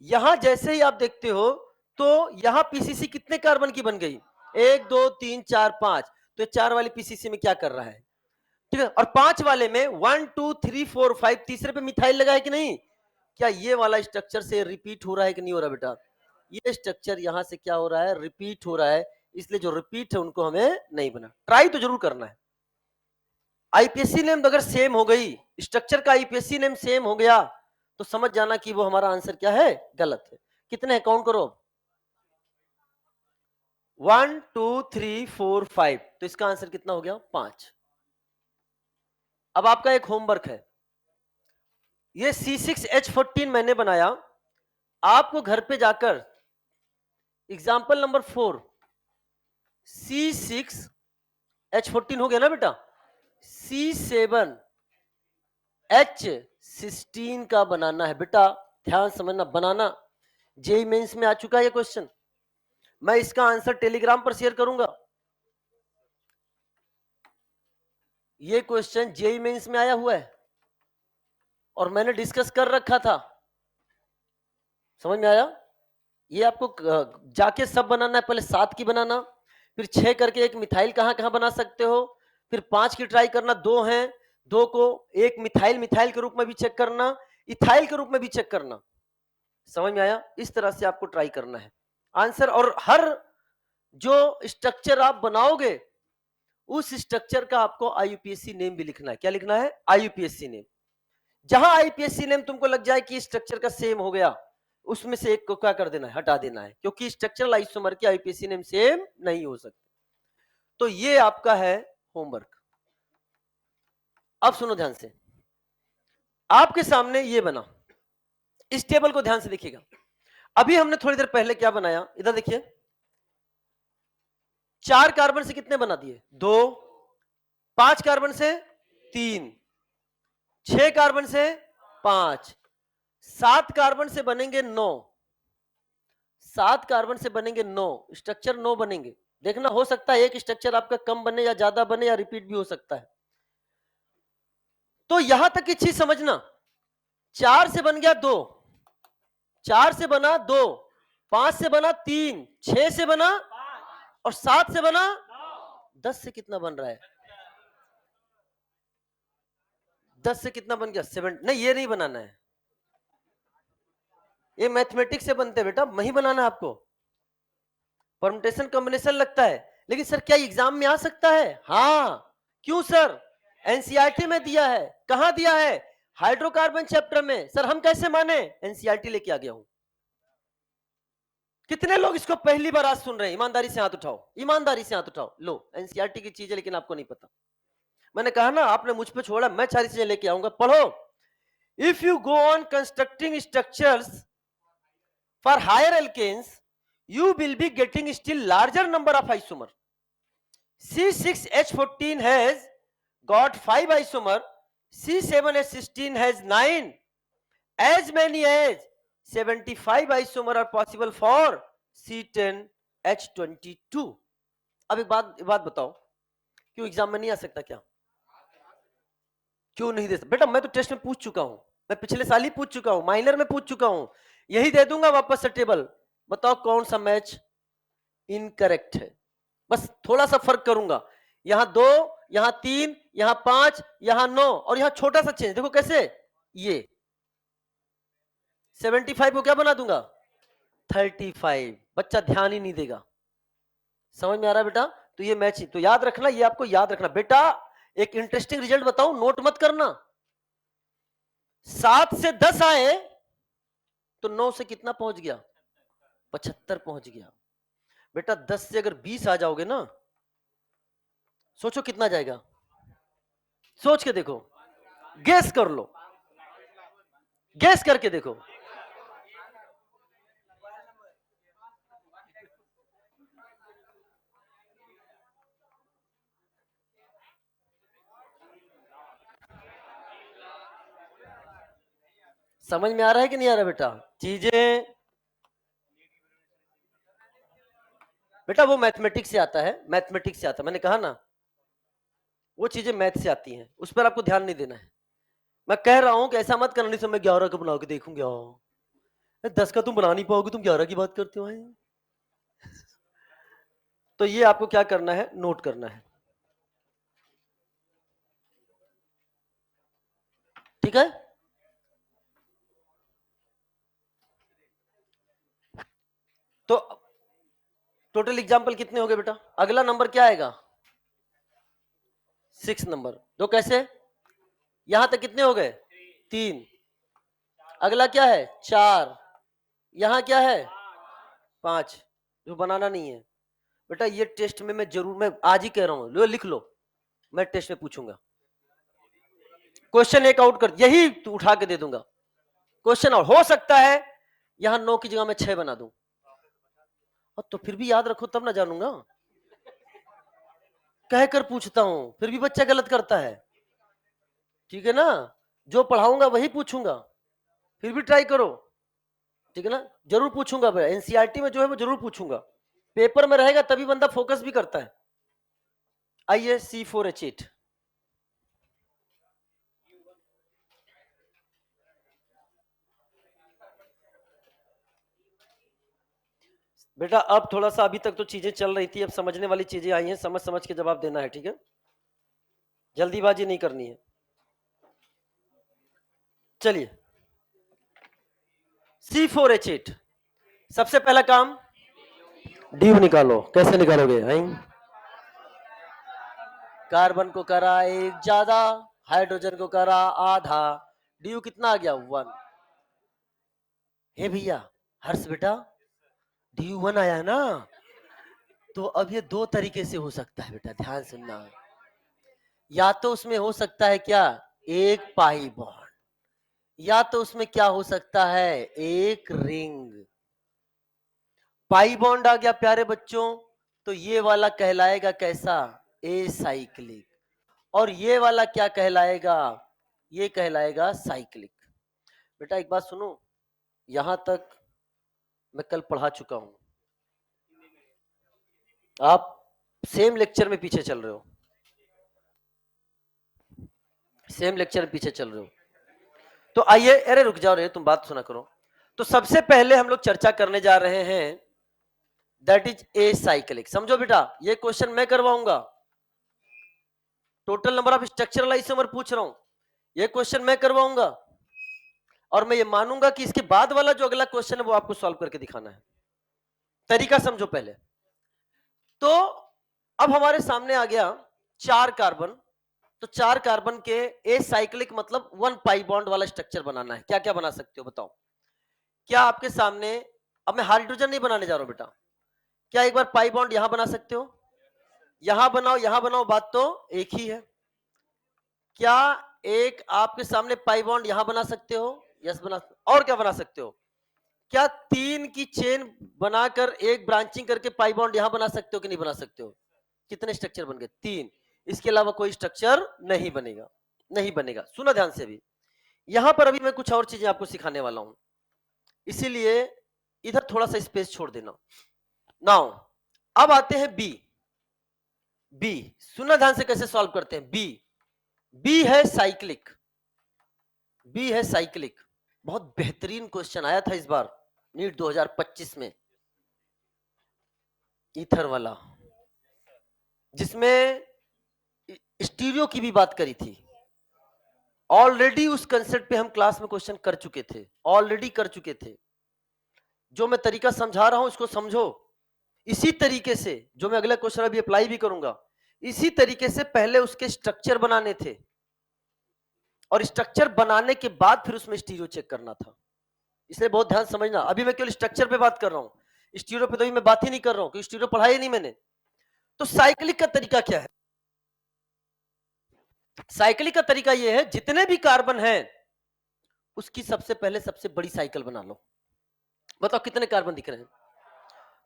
यहां जैसे ही आप देखते हो तो यहां पीसीसी कितने कार्बन की बन गई? 1 2 3 4 5। तो 4 वाली पीसीसी में क्या कर रहा है? ठीक है, और 5 वाले में 1 2 3 4 5, तीसरे पे मिथाइल लगा है कि नहीं? क्या ये वाला स्ट्रक्चर से रिपीट हो रहा है कि नहीं हो रहा बेटा? ये स्ट्रक्चर यहां से क्या हो रहा है? रिपीट हो रहा है। इसलिए जो रिपीट है उनको हमें नहीं बना, ट्राई तो जरूर करना है। आईपीएससी नेम अगर सेम हो गई, स्ट्रक्चर का आईपीएससी नेम सेम हो गया, तो समझ जाना कि वो हमारा आंसर क्या है? गलत है। कितने काउंट करो? 1 2 3 4 5, तो इसका आंसर कितना हो गया? 5। अब आपका एक होमवर्क है, ये C6H14 मैंने बनाया, आपको घर पे जाकर एग्जाम्पल नंबर 4 C6H14 हो गया ना बेटा, C7H16 का बनाना है बेटा, ध्यान समझना, बनाना। जेई मेंस में आ चुका है ये क्वेश्चन, मैं इसका आंसर टेलीग्राम पर शेयर करूंगा। ये क्वेश्चन जेई मेंस में आया हुआ है और मैंने डिस्कस कर रखा था, समझ में आया? ये आपको जाके सब बनाना है, पहले 7 की बनाना, फिर 6 करके एक मिथाइल कहां कहां बना सकते हो, फिर 5 की ट्राई करना, 2 हैं, 2 को एक मिथाइल मिथाइल के रूप में भी चेक करना, इथाइल के रूप में भी चेक करना। समझ में आया? इस तरह से आपको ट्राई करना है आंसर, और हर जो स्ट्रक्चर आप बनाओगे उस स्ट्रक्चर का आपको आईयूपीएससी नेम भी लिखना है। क्या लिखना है? आईयूपीएससी नेम। जहां आईपीएससी नेम तुमको लग जाए कि स्ट्रक्चर का सेम हो गया, उसमें से एक को क्या कर देना है? हटा देना है, क्योंकि स्ट्रक्चरल आइसोमर की आईपीएससी नेम सेम नहीं हो सकते। तो ये आपका है होमवर्क। अब सुनो ध्यान से, आपके सामने ये बना, इस टेबल को ध्यान से देखिएगा। अभी हमने थोड़ी देर पहले क्या बनाया, इधर देखिए, 4 कार्बन से कितने बना दिए? 2, 5 कार्बन से 3, 6 कार्बन से 5, 7 कार्बन से बनेंगे 9, 7 कार्बन से बनेंगे 9, स्ट्रक्चर 9 बनेंगे। देखना, हो सकता है एक स्ट्रक्चर आपका कम बने या ज्यादा बने या रिपीट भी हो सकता है। तो यहां तक की चीज समझना, 4 से बन गया 2, 4 से बना 2, 5 से बना 3, 6 से बना और 7 से बना 10 से कितना बन रहा है? 10 से कितना बन गया? 7। नहीं, ये नहीं बनाना है, ये मैथमेटिक्स से बनते हैं बेटा, वही बनाना है आपको। परम्यूटेशन कॉम्बिनेशन लगता है, लेकिन सर क्या एग्जाम में आ सकता है? हाँ। क्यों सर? एनसीईआरटी में दिया है। कहां दिया है? हाइड्रोकार्बन चैप्टर में। सर हम कैसे माने? एनसीईआरटी लेके आ गया हूं। कितने लोग इसको पहली बार आज सुन रहे हैं? ईमानदारी से हाथ उठाओ, ईमानदारी से हाथ उठाओ। लो, एनसीईआरटी की चीज है लेकिन आपको नहीं पता। मैंने कहा ना, आपने मुझ पे छोड़ा, मैं सारी चीजें लेके आऊंगा, पढ़ो। If you go on constructing structures for higher alkanes, you will be getting still larger number of isomer. C6H14 has got 5 isomer, C7H16 has 9, as many as 75 isomer are possible for C10H22. अब एक बात बताओ, क्यों exam में नहीं आ सकता? क्या क्यों नहीं दे सकता? बेटा मैं तो टेस्ट में पूछ चुका हूं, मैं पिछले साल ही पूछ चुका हूं, माइनर में पूछ चुका हूं, यही दे दूंगा वापस से टेबल। बताओ कौन सा मैच इनकरेक्ट है? बस थोड़ा सा फर्क करूंगा, यहां 2, यहां 3, यहां 5, यहां 9 और यहां छोटा सा चेंज। देखो कैसे, ये 75 को क्या बना दूंगा? 35। बच्चा ध्यान ही नहीं देगा। समझ में आ रहा है बेटा? तो ये मैच, तो याद रखना, ये आपको याद रखना बेटा। एक इंटरेस्टिंग रिजल्ट बताऊं, नोट मत करना। 7 से 10 आए तो 9 से कितना पहुंच गया? 75 पहुंच गया। बेटा 10 से अगर 20 आ जाओगे ना, सोचो कितना जाएगा? सोच के देखो, गेस कर लो, गेस करके देखो। समझ में आ रहा है कि नहीं आ रहा बेटा? चीजें बेटा वो मैथमेटिक्स से आता है, मैथमेटिक्स से आता है, मैंने कहा ना, वो चीजें मैथ से आती हैं, उस पर आपको ध्यान नहीं देना है। मैं कह रहा हूं कि ऐसा मत करना, नहीं तो मैं 11 का बना के देखूंगा, 10 का तुम बना नहीं पाओगे, तुम 11 की बात करते हो। तो ये आपको क्या करना है? नोट करना है, ठीक है? तो टोटल एग्जाम्पल कितने हो गए बेटा? अगला नंबर क्या आएगा? 6 नंबर। दो कैसे? यहां तक कितने हो गए? 3। अगला क्या है? 4। यहां क्या है? 5। जो बनाना नहीं है बेटा ये टेस्ट में मैं जरूर, मैं आज ही कह रहा हूं, लो लिख लो, मैं टेस्ट में पूछूंगा। क्वेश्चन एक आउट कर, यही उठा के दे दूंगा क्वेश्चन, और हो सकता है यहां 9 की जगह मैं 6 बना दूं, और तो फिर भी याद रखो तब ना जानूंगा, कह कर पूछता हूं, फिर भी बच्चा गलत करता है, ठीक है ना, जो पढ़ाऊंगा वही पूछूंगा, फिर भी ट्राई करो, ठीक है ना, जरूर पूछूंगा भाई, एनसीईआरटी में जो है वो जरूर पूछूंगा, पेपर में रहेगा तभी बंदा फोकस भी करता है। आइए C4H8, बेटा अब थोड़ा सा, अभी तक तो चीजें चल रही थी, अब समझने वाली चीजें आई हैं, समझ समझ के जवाब देना है, ठीक है, जल्दीबाजी नहीं करनी है। चलिए C4H8, सबसे पहला काम ड्यू निकालो, कैसे निकालोगे, हैं? कार्बन को करा एक ज्यादा, हाइड्रोजन को करा आधा, ड्यू कितना आ गया 1। हे भैया हर्ष बेटा, ड्यू 1 आया है ना, तो अब ये दो तरीके से हो सकता है बेटा, ध्यान सुनना, या तो उसमें हो सकता है क्या, एक पाई बॉन्ड, या तो उसमें क्या हो सकता है, एक रिंग। पाई बॉन्ड आ गया प्यारे बच्चों, तो ये वाला कहलाएगा कैसा, ए साइक्लिक, और ये वाला क्या कहलाएगा, ये कहलाएगा साइक्लिक। बेटा एक बात सुनो, यहां तक मैं कल पढ़ा चुका हूं, आप सेम लेक्चर में पीछे चल रहे हो, सेम लेक्चर में पीछे चल रहे हो, तो आइए, अरे रुक जाओ रे, तुम बात सुना करो। तो सबसे पहले हम लोग चर्चा करने जा रहे हैं, दैट इज ए साइक्लिक। समझो बेटा, ये क्वेश्चन मैं करवाऊंगा, total number of structural isomer पूछ रहा हूं, ये क्वेश्चन मैं करवाऊंगा, और मैं ये मानूंगा कि इसके बाद वाला जो अगला क्वेश्चन है वो आपको सॉल्व करके दिखाना है। तरीका समझो पहले। तो अब हमारे सामने आ गया 4 कार्बन, तो 4 कार्बन के ए साइक्लिक मतलब 1 पाई बॉन्ड वाला स्ट्रक्चर बनाना है। क्या क्या बना सकते हो बताओ, क्या आपके सामने, अब मैं हाइड्रोजन नहीं बनाने जा रहा हूं बेटा, क्या एक बार पाई बॉन्ड यहां बना सकते हो, यहां बनाओ, बात तो एक ही है। क्या एक आपके सामने पाई बॉन्ड यहां बना सकते हो, यस बना, और क्या बना सकते हो, क्या 3 की चेन बनाकर एक ब्रांचिंग करके पाई बॉन्ड यहां बना सकते हो कि नहीं बना सकते हो, कितने स्ट्रक्चर बन गए, 3, इसके अलावा कोई स्ट्रक्चर नहीं बनेगा, नहीं बनेगा। सुनो ध्यान से, भी यहां पर अभी मैं कुछ और चीजें आपको सिखाने वाला हूं, इसीलिए इधर थोड़ा सा स्पेस छोड़ देना। नाउ अब आते हैं बी। बी सुनना ध्यान से, कैसे सॉल्व करते हैं बी। बी है साइक्लिक, बी है साइक्लिक, बहुत बेहतरीन क्वेश्चन आया था इस बार नीट 2025 में, ईथर वाला, जिसमें स्टीरियो की भी बात करी थी। ऑलरेडी उस कंसेप्ट पे हम क्लास में क्वेश्चन कर चुके थे, ऑलरेडी कर चुके थे। जो मैं तरीका समझा रहा हूं इसको समझो, इसी तरीके से जो मैं अगला क्वेश्चन अभी अप्लाई भी करूंगा, इसी तरीके से पहले उसके स्ट्रक्चर बनाने थे, और स्ट्रक्चर बनाने के बाद फिर उसमें स्टीरियो चेक करना था। इसलिए बहुत ध्यान समझना, अभी मैं केवल स्ट्रक्चर पे बात कर रहा हूं, स्टीरियो पे तो अभी मैं बात ही नहीं कर रहा हूं, क्योंकि स्टीरियो पढ़ाई नहीं मैंने। तो साइक्लिक का तरीका क्या है, साइक्लिक का तरीका यह है, जितने भी कार्बन हैं उसकी सबसे पहले सबसे बड़ी साइकिल बना लो। बताओ कितने कार्बन दिख रहे हैं,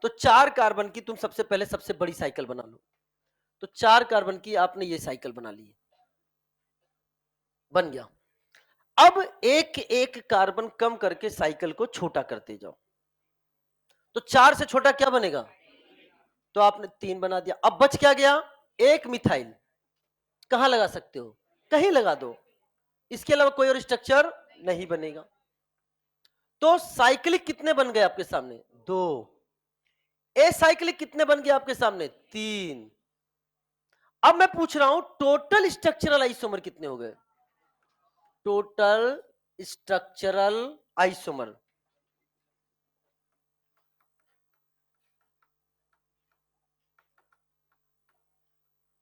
तो 4 कार्बन की तुम सबसे पहले सबसे बड़ी साइकिल बना लो। तो 4 कार्बन की आपने ये साइकिल बना ली, बन गया। अब एक एक कार्बन कम करके साइकिल को छोटा करते जाओ, तो 4 से छोटा क्या बनेगा, तो आपने 3 बना दिया। अब बच क्या गया, एक मिथाइल, कहां लगा सकते हो, कहीं लगा दो, इसके अलावा कोई और स्ट्रक्चर नहीं बनेगा। तो साइक्लिक कितने बन गए आपके सामने, 2। ए साइक्लिक कितने बन गए आपके सामने, 3। अब मैं पूछ रहा हूं टोटल स्ट्रक्चरल आइसोमर कितने हो गए, टोटल स्ट्रक्चरल आइसोमर,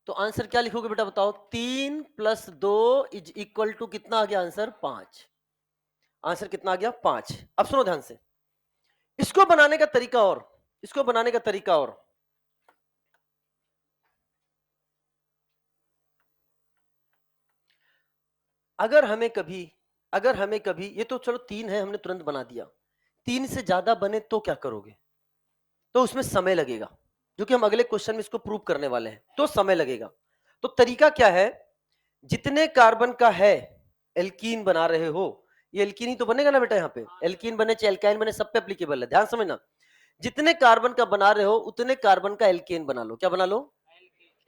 तो आंसर क्या लिखोगे बेटा बताओ, 3 + 2 इज इक्वल टू कितना आ गया आंसर, 5। आंसर कितना आ गया, 5। अब सुनो ध्यान से, इसको बनाने का तरीका और, इसको बनाने का तरीका और, अगर हमें कभी ये तो चलो 3 है, हमने तुरंत बना दिया, 3 से ज्यादा बने तो क्या करोगे? तो उसमें समय लगेगा, जो कि हम अगले क्वेश्चन में इसको प्रूव करने वाले हैं, तो समय लगेगा। तो तरीका क्या है, जितने कार्बन का है एल्कीन बना रहे हो, ये एल्कीन ही तो बनेगा ना बेटा, यहाँ पे एल्कीन बने चाहे एल्काइन बने, सब पे एप्लीकेबल है, ध्यान समझना। जितने कार्बन का बना रहे हो उतने कार्बन का एल्केन बना लो। क्या बना लो?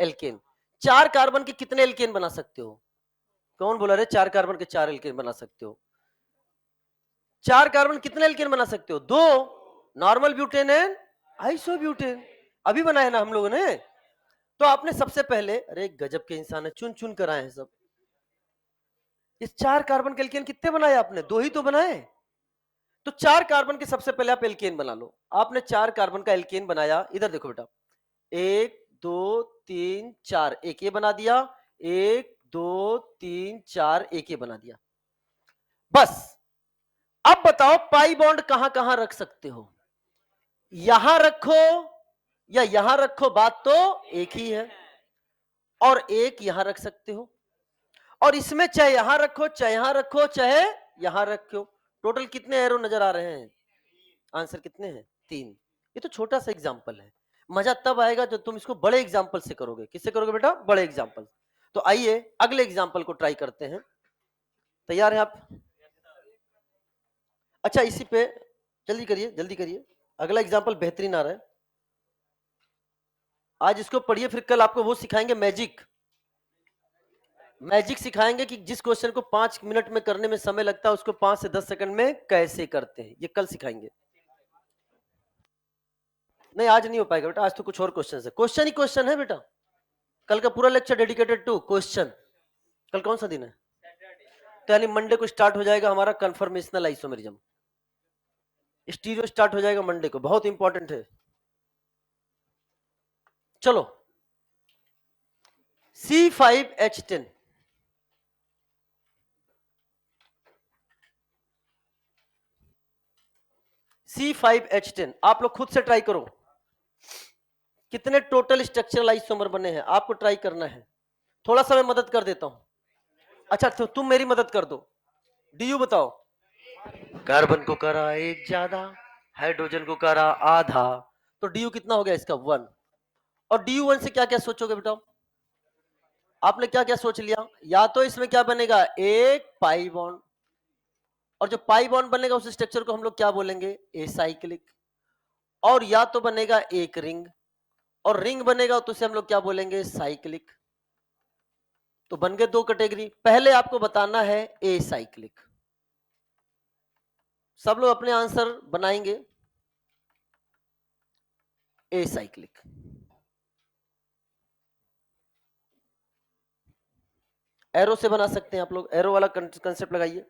एल्केन। 4 कार्बन के कितने एल्केन बना सकते हो? कौन बोला रे 4 कार्बन के 4 एल्केन बना सकते हो? 4 कार्बन कितने एल्केन बना सकते हो? 2, नॉर्मल ब्यूटेन एंड आइसोब्यूटेन। अभी बनाया ना हम लोगों ने। तो आपने सबसे पहले, अरे गजब के इंसान है, चुन चुन कर आए हैं सब। इस 4 कार्बन के एल्केन कितने बनाए आपने? 2 ही तो बनाए। तो 4 कार्बन के सबसे पहले आप एल्केन बना लो। आपने 4 कार्बन का एल्केन बनाया, इधर देखो बेटा, 1 2 3 4, एक ये बना दिया, 1 2 3 4, एक ये बना दिया। बस अब बताओ पाई बॉन्ड कहां कहां रख सकते हो? यहां रखो या यहां रखो, बात तो एक ही है। और एक यहां रख सकते हो, और इसमें चाहे यहां रखो चाहे यहां रखो चाहे यहां रखो। टोटल कितने एरो नजर आ रहे हैं? आंसर कितने हैं? 3। ये तो छोटा सा एग्जांपल है, मजा तब आएगा जब तुम इसको बड़े एग्जांपल से करोगे। किससे करोगे बेटा? बड़े एग्जांपल। तो आइए अगले एग्जांपल को ट्राई करते हैं। तैयार हैं आप? अच्छा, इसी पे जल्दी करिए, जल्दी करिए, अगला एग्जांपल बेहतरीन आ रहा है। आज इसको पढ़िए, फिर कल आपको वो सिखाएंगे, मैजिक। मैजिक सिखाएंगे कि जिस क्वेश्चन को 5 मिनट में करने में समय लगता है, उसको 5 से 10 सेकंड में कैसे करते हैं, ये कल सिखाएंगे। नहीं, आज नहीं हो पाएगा बेटा, आज तो कुछ और क्वेश्चन है, क्वेश्चन ही क्वेश्चन है बेटा। कल का पूरा लेक्चर डेडिकेटेड टू क्वेश्चन। कल कौन सा दिन है? तो यानी मंडे को स्टार्ट हो जाएगा हमारा कन्फर्मेशनल आइसोमेरिज्म। स्टीरियो स्टार्ट हो जाएगा मंडे को, बहुत इंपॉर्टेंट है। चलो, C5H10, C5H10 आप लोग खुद से ट्राई करो। कितने टोटल स्ट्रक्चरल आइसोमर बने हैं आपको ट्राई करना है। थोड़ा सा मैं मदद कर देता हूं। अच्छा, तो तुम मेरी मदद कर दो। डीयू बताओ। कार्बन को करा एक ज्यादा, हाइड्रोजन को करा आधा, तो डीयू कितना हो गया इसका? 1। और DU1 से क्या क्या सोचोगे बेटा? आपने क्या क्या सोच लिया? या तो इसमें क्या बनेगा? एक पाई बॉन्ड, और जो पाई बॉन्ड बनेगा उस स्ट्रक्चर को हम लोग क्या बोलेंगे? एसाइक्लिक। और या तो बनेगा एक रिंग, और रिंग बनेगा तो उसे हम लोग क्या बोलेंगे? साइक्लिक। तो बन गए 2 कैटेगरी। पहले आपको बताना है एसाइक्लिक। सब लोग अपने आंसर बनाएंगे एसाइक्लिक। एरो से बना सकते हैं आप लोग, एरो वाला कंसेप्ट लगाइए।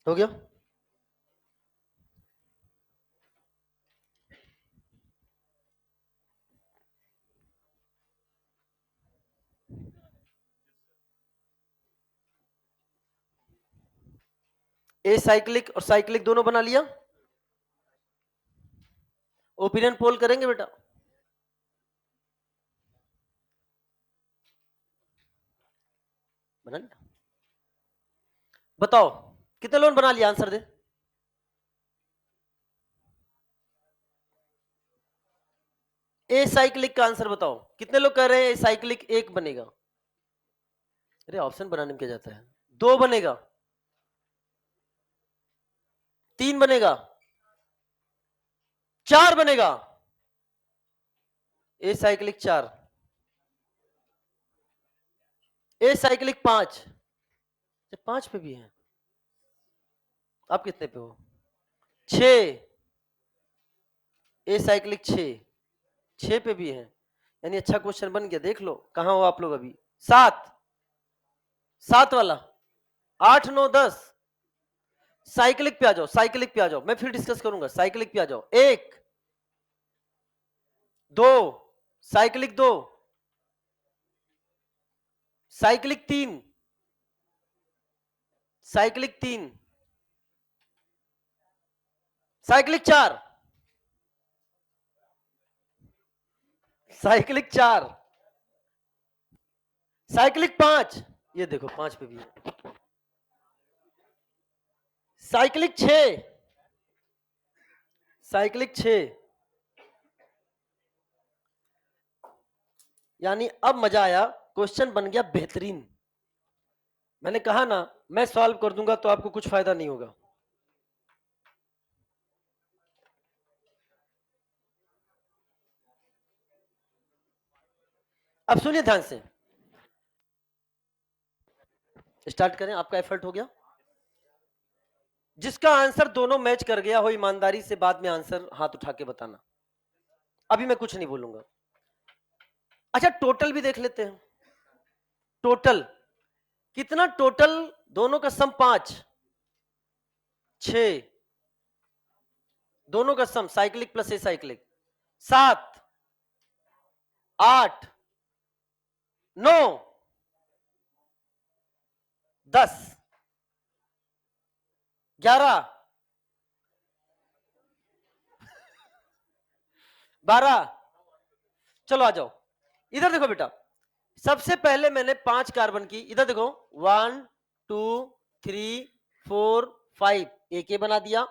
हो गया? एसाइक्लिक और साइक्लिक दोनों बना लिया। ओपिनियन पोल करेंगे बेटा? बना लिया? बताओ कितने लोगों ने बना लिया? आंसर दे। एसाइक्लिक का आंसर बताओ, कितने लोग कह रहे हैं एसाइक्लिक एक बनेगा? अरे ऑप्शन बनाने में क्या जाता है? 2 बनेगा, 3 बनेगा, 4 बनेगा। Acyclic 4, acyclic 5। 5 पे भी है? आप कितने पे हो? 6। एसाइक्लिक 6, 6 पे भी है, यानी अच्छा क्वेश्चन बन गया। देख लो कहां हो आप लोग अभी। 7, 7 वाला, 8 9 10। साइक्लिक पे आ जाओ, साइक्लिक पे आ जाओ, मैं फिर डिस्कस करूंगा। साइक्लिक पे आ जाओ। 1 2, cyclic 2, cyclic 3, cyclic 3, cyclic 4, cyclic 4, cyclic 5, ये देखो 5 पे भी है, साइक्लिक 6, साइक्लिक 6, यानी अब मजा आया, क्वेश्चन बन गया बेहतरीन। मैंने कहा ना मैं सॉल्व कर दूंगा तो आपको कुछ फायदा नहीं होगा। अब सुनिए ध्यान से, स्टार्ट करें। आपका एफर्ट हो गया, जिसका आंसर दोनों मैच कर गया हो ईमानदारी से बाद में आंसर हाथ उठा के बताना, अभी मैं कुछ नहीं बोलूंगा। अच्छा टोटल भी देख लेते हैं, टोटल कितना, टोटल दोनों का सम 5, 6, दोनों का सम साइक्लिक प्लस ए साइक्लिक 7, 8, 9, 10, 11, 12, चलो आ जाओ इधर देखो बेटा। सबसे पहले मैंने 5 कार्बन की, इधर देखो 1 2 3 4 5, एक ए बना दिया,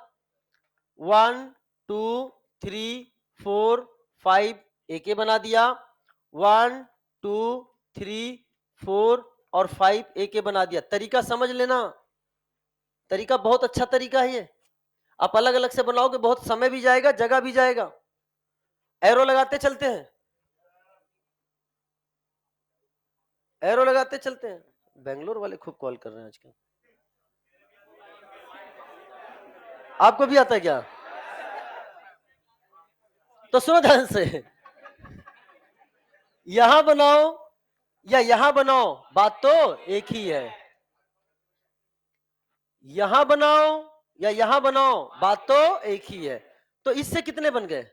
1 2 3 4 5, एक ए बना दिया, 1 2 3 4 और 5, एक ए बना दिया। तरीका समझ लेना, तरीका बहुत अच्छा तरीका है ये। आप अलग अलग से बनाओगे बहुत समय भी जाएगा, जगह भी जाएगा। एरो लगाते चलते हैं, एरो लगाते चलते हैं। बेंगलोर वाले खूब कॉल कर रहे हैं आजकल, आपको भी आता है क्या? तो सुनो ध्यान से, यहां बनाओ या यहां बनाओ बात तो एक ही है, यहां बनाओ या यहां बनाओ बात तो एक ही है। तो इससे कितने बन गए?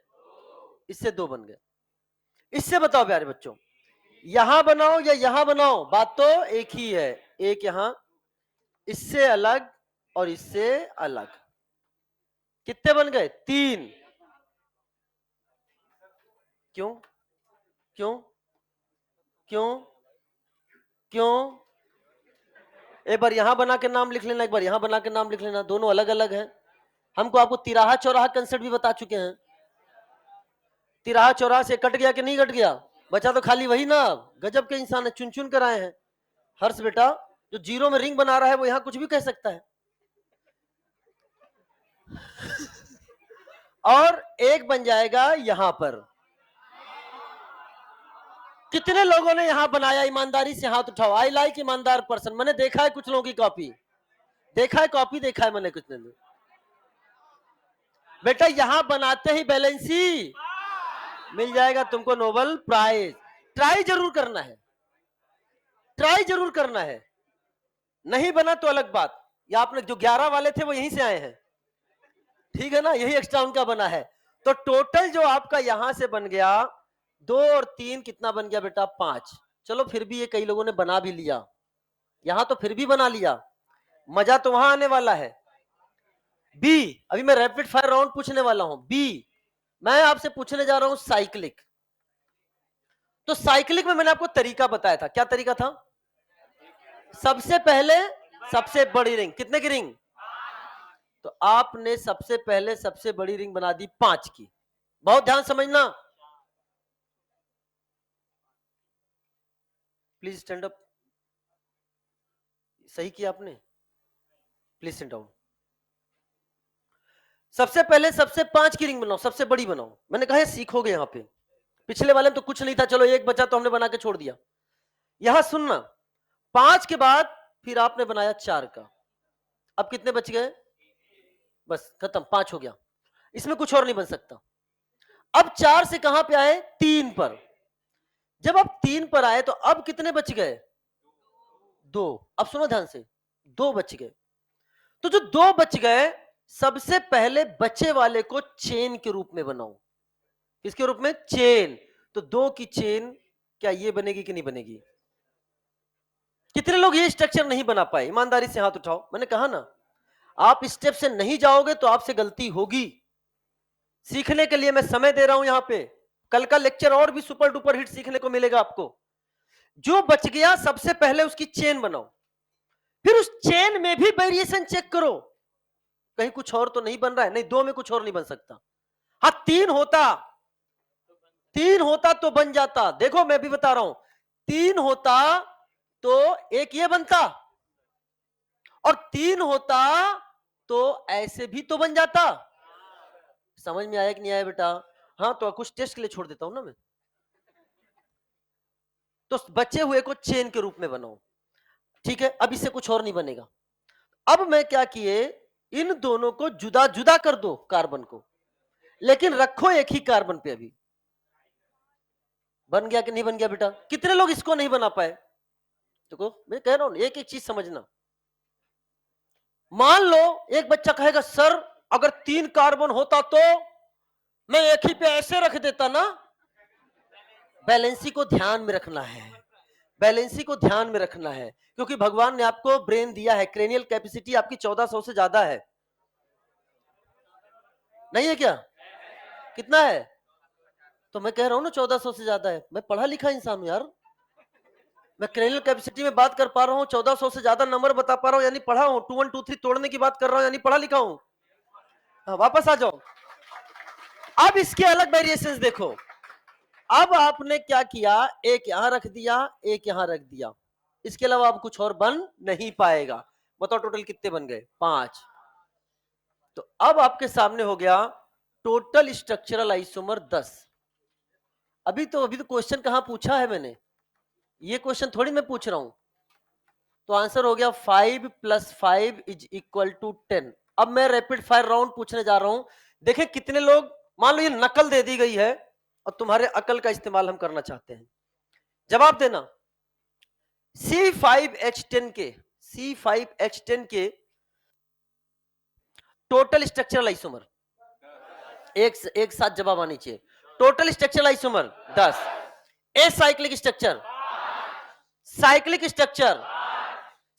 इससे 2 बन गए। इससे बताओ प्यारे बच्चों, यहां बनाओ या यहां बनाओ बात तो एक ही है, एक यहां, इससे अलग और इससे अलग, कितने बन गए? 3। क्यों क्यों क्यों क्यों? एक बार यहां बना के नाम लिख लेना, एक बार यहां बना के नाम लिख लेना, दोनों अलग अलग हैं। हमको आपको तिराहा चौराहा कंसेप्ट भी बता चुके हैं। तिराहा चौराहा से कट गया कि नहीं कट गया? बचा तो खाली वही ना। गजब के इंसान है, चुन चुन कर आए हैं। हर्ष बेटा जो जीरो में रिंग बना रहा है वो यहां कुछ भी कह सकता है। और एक बन जाएगा यहां पर। कितने लोगों ने यहां बनाया? ईमानदारी से हाथ उठाओ। आई लाइक ईमानदार पर्सन। मैंने देखा है कुछ लोगों की कॉपी, देखा है कॉपी, देखा है मैंने कुछ ने। बेटा यहां बनाते ही बैलेंसी मिल जाएगा तुमको नोबेल प्राइज। ट्राई जरूर करना है, ट्राई जरूर करना है। नहीं बना तो अलग बात। या आपने जो 11 वाले थे वो यहीं से आए हैं, ठीक है ना, यही एक्स्ट्रा उनका बना है। तो टोटल जो आपका यहां से बन गया 2 और 3 कितना बन गया बेटा? 5। चलो फिर भी ये कई लोगों ने बना भी लिया, यहां तो फिर भी बना लिया। मजा तो वहां आने वाला है। बी, अभी मैं रैपिड फायर राउंड पूछने वाला हूं। बी, मैं आपसे पूछने जा रहा हूं साइक्लिक। तो साइक्लिक में मैंने आपको तरीका बताया था, क्या तरीका था? सबसे पहले सबसे बड़ी रिंग, कितने की रिंग? तो आपने सबसे पहले सबसे बड़ी रिंग बना दी 5 की। बहुत ध्यान समझना, प्लीज स्टैंड अप। सही किया आपने, प्लीज स्टैंड डाउन। सबसे पहले सबसे 5 की रिंग बनाओ, सबसे बड़ी बनाओ। मैंने कहा सीखोगे यहां पे, पिछले वाले में तो कुछ नहीं था, चलो एक बचा तो हमने बना के छोड़ दिया। यहां सुनना, 5 के बाद फिर आपने बनाया 4 का। अब कितने बच गए? बस खत्म, 5 हो गया। इसमें कुछ और नहीं बन सकता। अब 4 से कहां पे आए? 3 पर। जब आप 3 पर आए तो अब कितने बच गए? 2। अब सुनो ध्यान से, 2 बच गए। तो जो 2 बच गए, सबसे पहले बचे वाले को चेन के रूप में बनाओ। किसके रूप में? चेन। तो दो की चेन क्या ये बनेगी कि नहीं बनेगी? कितने लोग ये स्ट्रक्चर नहीं बना पाए? ईमानदारी से हाथ उठाओ। मैंने कहा ना, आप स्टेप से नहीं जाओगे तो आपसे गलती होगी। सीखने के लिए मैं समय दे रहा हूं यहां पे। कल का लेक्चर और भी सुपर डुपर हिट सीखने को मिलेगा आपको। जो बच गया सबसे पहले उसकी चेन बनाओ, फिर उस चेन में भी वेरिएशन चेक करो, कहीं कुछ और तो नहीं बन रहा है। नहीं, दो में कुछ और नहीं बन सकता। हाँ, तीन होता तो बन जाता। देखो मैं भी बता रहा हूं, तीन होता तो एक ये बनता, और तीन होता तो ऐसे भी तो बन जाता। समझ में आया कि नहीं आया बेटा? हाँ, तो कुछ टेस्ट के लिए छोड़ देता हूं ना मैं। तो बचे हुए को चेन के रूप में बनाओ, ठीक है? अब इससे कुछ और नहीं बनेगा। अब मैं क्या किए, इन दोनों को जुदा जुदा कर दो कार्बन को, लेकिन रखो एक ही कार्बन पे। अभी बन गया कि नहीं बन गया बेटा? कितने लोग इसको नहीं बना पाए? देखो मैं कह रहा हूं, एक एक चीज समझना। मान लो एक बच्चा कहेगा, सर अगर तीन कार्बन होता तो मैं एक ही पे ऐसे रख देता ना। बैलेंसी को ध्यान में रखना है, बैलेंसी को ध्यान में रखना है, क्योंकि भगवान ने आपको ब्रेन दिया है, क्रेनियल कैपेसिटी आपकी 1400 से ज्यादा है। नहीं है क्या? कितना है? तो मैं कह रहा हूं ना 1400 से ज्यादा है। मैं पढ़ा लिखा इंसान हूं यार। मैं क्रेनियल कैपेसिटी में बात कर पा रहा हूं, 1400 से ज्यादा नंबर बता पा रहा हूं, यानी पढ़ा हूं। 2 1 2 3 तोड़ने की बात कर रहा हूं, यानी पढ़ा लिखा हूं। हाँ, वापस आ जाओ। अब इसके अलग वेरिएशंस देखो। अब आपने क्या किया, एक यहां रख दिया, एक यहां रख दिया, इसके अलावा अब कुछ और बन नहीं पाएगा। बताओ टोटल कितने बन गए? 5। तो अब आपके सामने हो गया टोटल स्ट्रक्चरल आइसोमर 10। अभी तो क्वेश्चन कहां पूछा है मैंने? ये क्वेश्चन थोड़ी मैं पूछ रहा हूं। तो आंसर हो गया 5 + 5 = 10। अब मैं रैपिड फायर राउंड पूछने जा रहा हूं। देखें कितने लोग, मान लो ये नकल दे दी गई है और तुम्हारे अकल का इस्तेमाल हम करना चाहते हैं। जवाब देना। C5H10 के C5H10 के टोटल स्ट्रक्चरल आइसोमर, एक साथ जवाब आनी चाहिए। Total structural isomer 10। A cyclic structure, cyclic structure,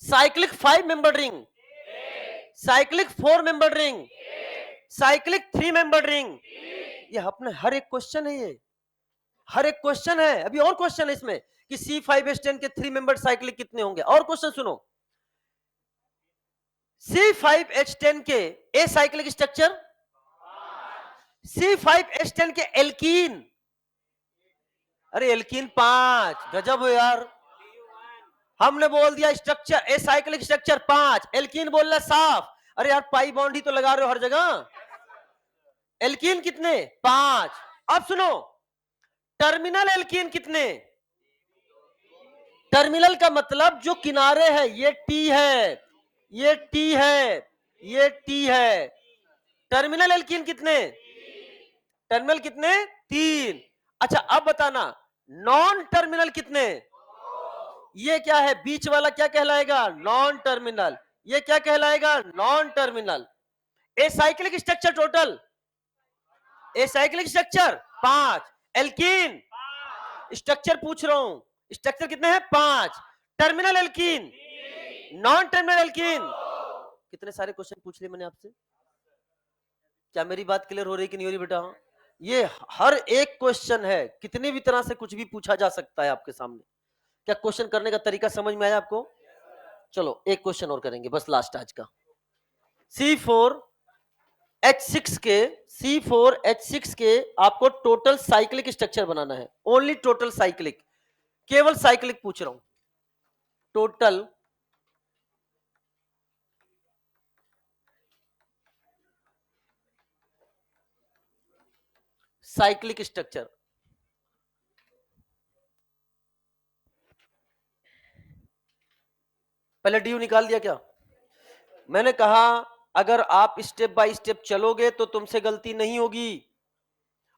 cyclic 5 member ring, cyclic 4 member ring, cyclic 3 member ring. ये अपने हर एक क्वेश्चन है, ये हर एक क्वेश्चन है। अभी और क्वेश्चन है इसमें कि C5H10 के 3 मेंबर साइक्लिक कितने होंगे। और क्वेश्चन सुनो, C5H10 के ए साइक्लिक स्ट्रक्चर, C5H10 के एल्कीन, अरे एल्कीन 5, गजब हो यार। हमने बोल दिया structure a cyclic structure 5, alkene बोलना साफ। अरे यार पाई बॉन्ड ही तो लगा रहे हो हर जगह। एल्कीन कितने? 5। अब सुनो, टर्मिनल एल्कीन कितने? टर्मिनल का मतलब जो किनारे है, ये टी है, ये टी है, ये टी है। टर्मिनल एल्कीन कितने? टर्मिनल कितने? 3। अच्छा अब बताना, नॉन टर्मिनल कितने? ये क्या है बीच वाला, क्या कहलाएगा? Non terminal. ये क्या कहलाएगा? Non terminal. A cyclic structure total, a cyclic structure 5, alkene structure पूछ रहा हूं, स्ट्रक्चर कितने हैं? 5। Terminal alkene, non terminal alkene. कितने सारे क्वेश्चन पूछ लिए मैंने आपसे। क्या मेरी बात क्लियर हो रही कि नहीं हो रही बेटा? ये हर एक क्वेश्चन है, कितनी भी तरह से कुछ भी पूछा जा सकता है आपके सामने। क्या क्वेश्चन करने का तरीका समझ में आया आपको? चलो एक क्वेश्चन और करेंगे बस, लास्ट आज का। C4H6 के C4H6 के आपको टोटल साइक्लिक स्ट्रक्चर बनाना है। ओनली टोटल साइक्लिक, केवल साइक्लिक पूछ रहा हूं। Total cyclic structure. पहले ड्यू निकाल दिया क्या? मैंने कहा अगर आप स्टेप बाय स्टेप चलोगे तो तुमसे गलती नहीं होगी,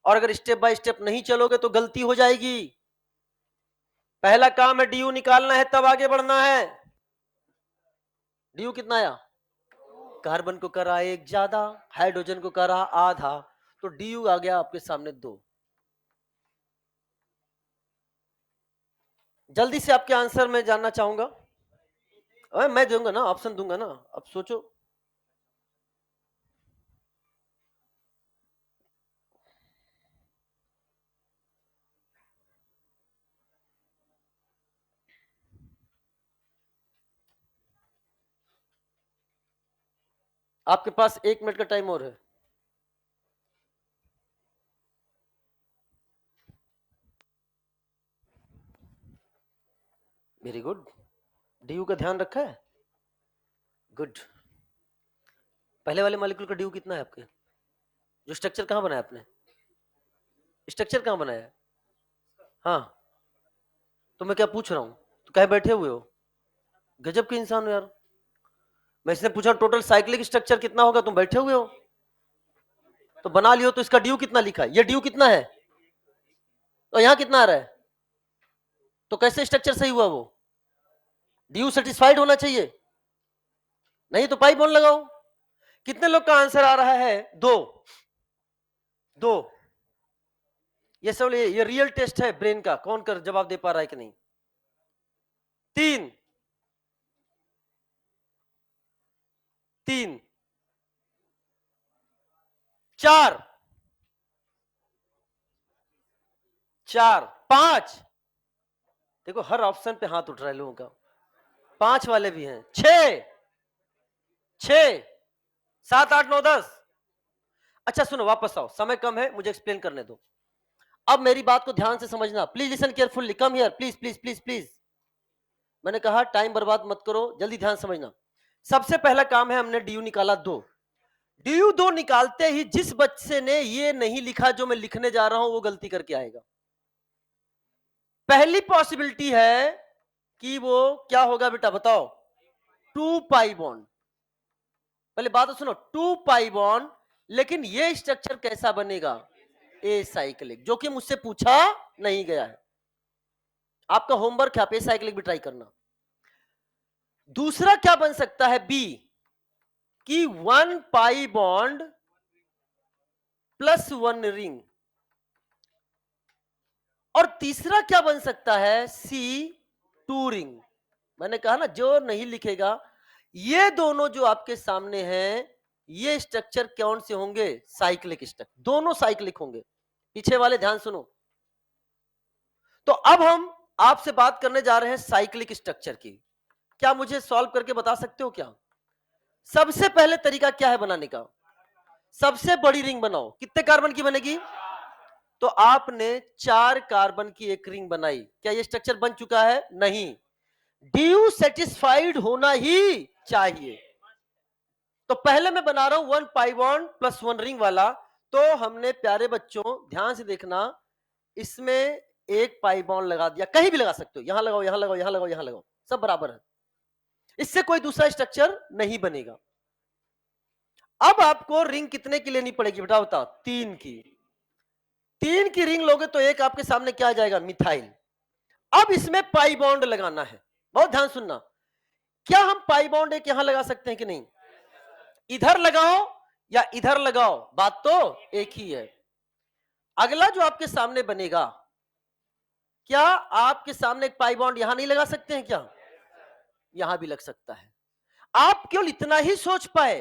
और अगर स्टेप बाय स्टेप नहीं चलोगे तो गलती हो जाएगी। पहला काम है ड्यू निकालना है, तब आगे बढ़ना है। ड्यू कितना आया? कार्बन को करा एक ज्यादा, हाइड्रोजन को करा आधा, तो ड्यू आ गया आपके सामने 2। जल्दी से आपके आंसर में जानना चाहूंगा। मैं दूंगा ना, ऑप्शन दूंगा ना, अब सोचो। आपके पास 1 मिनट का टाइम और है। Very good. ड्यू का ध्यान रखा है, गुड। पहले वाले मॉलिक्यूल का ड्यू कितना है आपके? जो स्ट्रक्चर कहां बनाया आपने? स्ट्रक्चर कहां बनाया है? हाँ, तो मैं क्या पूछ रहा हूं, तो कहे बैठे हुए हो? गजब के इंसान हो यार। मैं इसने पूछा टोटल साइक्लिक स्ट्रक्चर कितना होगा, तुम बैठे हुए हो। तो बना लियो, तो इसका ड्यू कितना लिखा है? ये ड्यू कितना है, और यहां कितना आ रहा है? तो कैसे स्ट्रक्चर सही हुआ? वो ड्यू सेटिस्फाइड होना चाहिए, नहीं तो पाई बॉन्ड लगाओ। कितने लोग का आंसर आ रहा है? 2 2। ये सब ये रियल टेस्ट है ब्रेन का, कौन कर जवाब दे पा रहा है कि नहीं। 3 3 4 4 5। देखो हर ऑप्शन पे हाथ उठ रहा है लोगों का। 5 वाले भी हैं। 6 6 7 8 9 10। अच्छा सुनो, वापस आओ, समय कम है, मुझे एक्सप्लेन करने दो। अब मेरी बात को ध्यान से समझना, please listen carefully, come here, please please please please. मैंने कहा टाइम बर्बाद मत करो, जल्दी ध्यान समझना। सबसे पहला काम है, हमने ड्यू निकाला 2। ड्यू 2 निकालते ही जिस बच्चे ने ये नहीं लिखा जो मैं लिखने जा रहा हूं, वो गलती करके आएगा। पहली पॉसिबिलिटी है कि वो क्या होगा बेटा, बताओ? 2 पाई बॉन्ड। पहले बात तो सुनो, 2 पाई बॉन्ड, लेकिन ये स्ट्रक्चर कैसा बनेगा? ए साइक्लिक, जो कि मुझसे पूछा नहीं गया है। आपका होमवर्क है, आप ए साइक्लिक भी ट्राई करना। दूसरा क्या बन सकता है? बी, कि 1 पाई बॉन्ड प्लस 1 रिंग। और तीसरा क्या बन सकता है? सी, 2 रिंग। मैंने कहा ना, जो नहीं लिखेगा, ये दोनों जो आपके सामने हैं, ये स्ट्रक्चर कौन से होंगे? साइक्लिक स्ट्रक्चर, दोनों साइक्लिक होंगे। पीछे वाले ध्यान सुनो। तो अब हम आपसे बात करने जा रहे हैं साइक्लिक स्ट्रक्चर की। क्या मुझे सॉल्व करके बता सकते हो क्या? सबसे पहले तरीका क्या है बनाने का? सबसे बड़ी रिंग बनाओ। कितने कार्बन की बनेगी? तो आपने 4 कार्बन की एक रिंग बनाई। क्या ये स्ट्रक्चर बन चुका है? नहीं। ड्यू सेटिस्फाइड होना ही चाहिए। तो पहले मैं बना रहा हूं 1 पाई बॉन्ड प्लस 1 रिंग वाला। तो हमने प्यारे बच्चों ध्यान से देखना, इसमें 1 पाई बॉन्ड लगा दिया। कहीं भी लगा सकते हो, यहां लगाओ, यहां लगाओ, यहां लगाओ, यहां लगाओ, सब बराबर है। इससे कोई दूसरा स्ट्रक्चर नहीं बनेगा। अब आपको रिंग कितने की लेनी पड़ेगी बेटा, बताओ? 3 की। 3 की रिंग लोगे तो एक आपके सामने क्या आ जाएगा? मिथाइल। अब इसमें पाई बॉन्ड लगाना है। बहुत ध्यान सुनना। क्या हम पाई बॉन्ड एक यहां लगा सकते हैं कि नहीं? इधर लगाओ या इधर लगाओ, बात तो एक ही है। अगला जो आपके सामने बनेगा, क्या आपके सामने एक पाई बॉन्ड यहां नहीं लगा सकते हैं क्या? यहां भी लग सकता है। आप केवल इतना ही सोच पाए,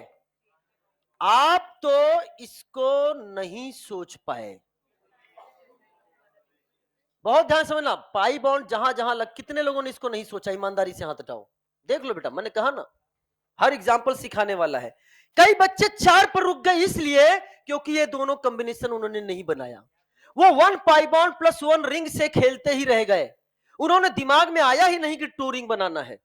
आप तो इसको नहीं सोच पाए। बहुत ध्यान समझना, पाई बॉन्ड जहां जहां लग, कितने लोगों ने इसको नहीं सोचा? ईमानदारी से हाथ उठाओ। देख लो बेटा, मैंने कहा ना, हर एग्जाम्पल सिखाने वाला है। कई बच्चे 4 पर रुक गए इसलिए क्योंकि ये दोनों कॉम्बिनेशन उन्होंने नहीं बनाया। वो 1 पाई बॉन्ड प्लस 1 रिंग से खेलते ही रह गए। उन्होंने दिमाग में आया ही नहीं कि 2 रिंग बनाना है।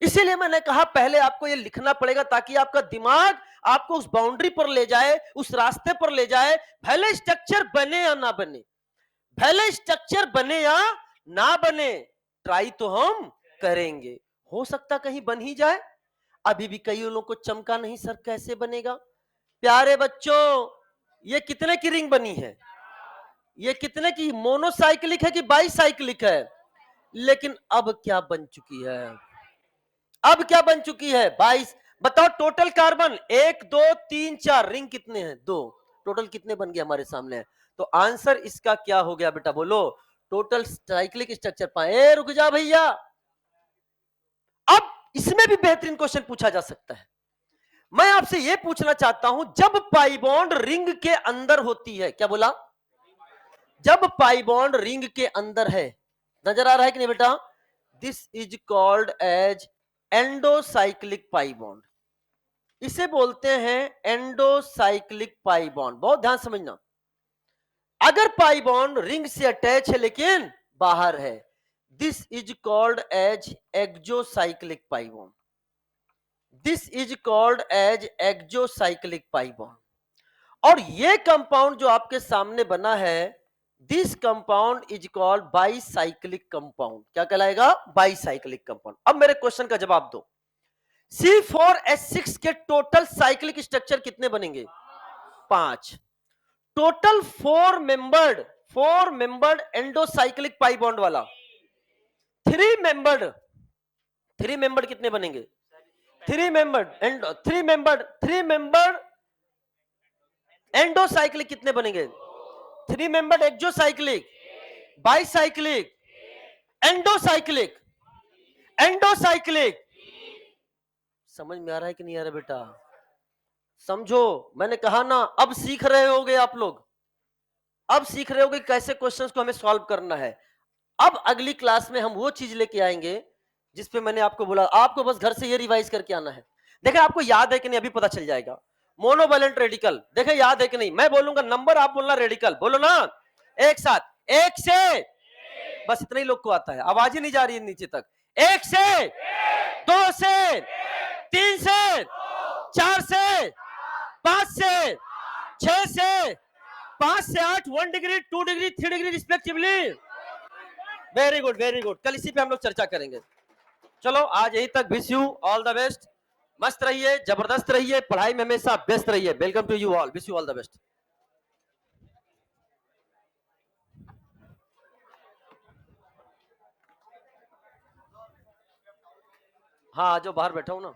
इसीलिए मैंने कहा पहले आपको ये लिखना पड़ेगा, ताकि आपका दिमाग आपको उस बाउंड्री पर ले जाए, उस रास्ते पर ले जाए। भले स्ट्रक्चर बने या ना बने, भले स्ट्रक्चर बने या ना बने, ट्राई तो हम करेंगे। हो सकता कहीं बन ही जाए। अभी भी कई लोगों को चमका नहीं सर, कैसे बनेगा? प्यारे बच्चों, ये कितने की रिंग बनी है? ये कितने की? मोनोसाइक्लिक है कि बाईसाइक्लिक है? लेकिन अब क्या बन चुकी है? अब क्या बन चुकी है? 22। बताओ टोटल कार्बन 1 2 3 4, रिंग कितने हैं? 2। टोटल कितने बन गए हमारे सामने? तो आंसर इसका क्या हो गया बेटा, बोलो? टोटल साइक्लिक स्ट्रक्चर पाए। रुक जा भैया, अब इसमें भी बेहतरीन क्वेश्चन पूछा जा सकता है। मैं आपसे यह पूछना चाहता हूं, जब पाई बॉन्ड रिंग के अंदर होती है, क्या बोला, जब पाई बॉन्ड रिंग के अंदर है, नजर आ रहा है कि नहीं बेटा, this is called as endocyclic pi bond. इसे बोलते हैं एंडोसाइक्लिक पाई बॉन्ड। बहुत ध्यान समझना, अगर पाई बॉन्ड रिंग से अटैच है लेकिन बाहर है, this is called as exocyclic pi bond. This is called as exocyclic pi bond. और ये कंपाउंड जो आपके सामने बना है, this compound is called bicyclic compound. क्या कहलाएगा, बाईसाइक्लिक कंपाउंड। अब मेरे क्वेश्चन का जवाब दो, C4H6 के टोटल साइक्लिक स्ट्रक्चर कितने बनेंगे, 5। Total four membered endocyclic pi bond वाला 3 मेंबर्ड कितने बनेंगे, 3 मेंबर्ड एंडोसाइक्लिक कितने बनेंगे, 3 मेंबर्ड एक्सोसाइक्लिक, बाईसाइक्लिक, एंडोसाइक्लिक। समझ में आ रहा है कि नहीं आ रहा बेटा, समझो। मैंने कहा ना, अब सीख रहे होगे आप लोग, अब सीख रहे होगे कैसे क्वेश्चंस को हमें सॉल्व करना है। अब अगली क्लास में हम वो चीज लेके आएंगे जिसपे मैंने आपको बोला, आपको बस घर से ये रिवाइज करके आना है। देखें आपको याद है कि नहीं, अभी पता चल जाएगा। मोनोवैलेंट रेडिकल, देखें याद है कि नहीं, मैं बोलूंगा नंबर, आप बोलना रेडिकल, बोलो ना एक साथ, 1 से, बस इतना ही लोग को आता है, आवाज ही नहीं जा रही है नीचे तक। 1 से, 2 से, 3 से, 4 से, 5 से, 6 से, 5 से 8, 1 degree, 2 degree, 3 degree respectively. Very good, very good. कल इसी पे हम लोग चर्चा करेंगे। चलो आज यहीं तक। Wish you all the best. मस्त रहिए, जबरदस्त रहिए, पढ़ाई में हमेशा व्यस्त रहिए। Welcome to you all, wish you all the best. हाँ, जो बाहर बैठा हूं ना।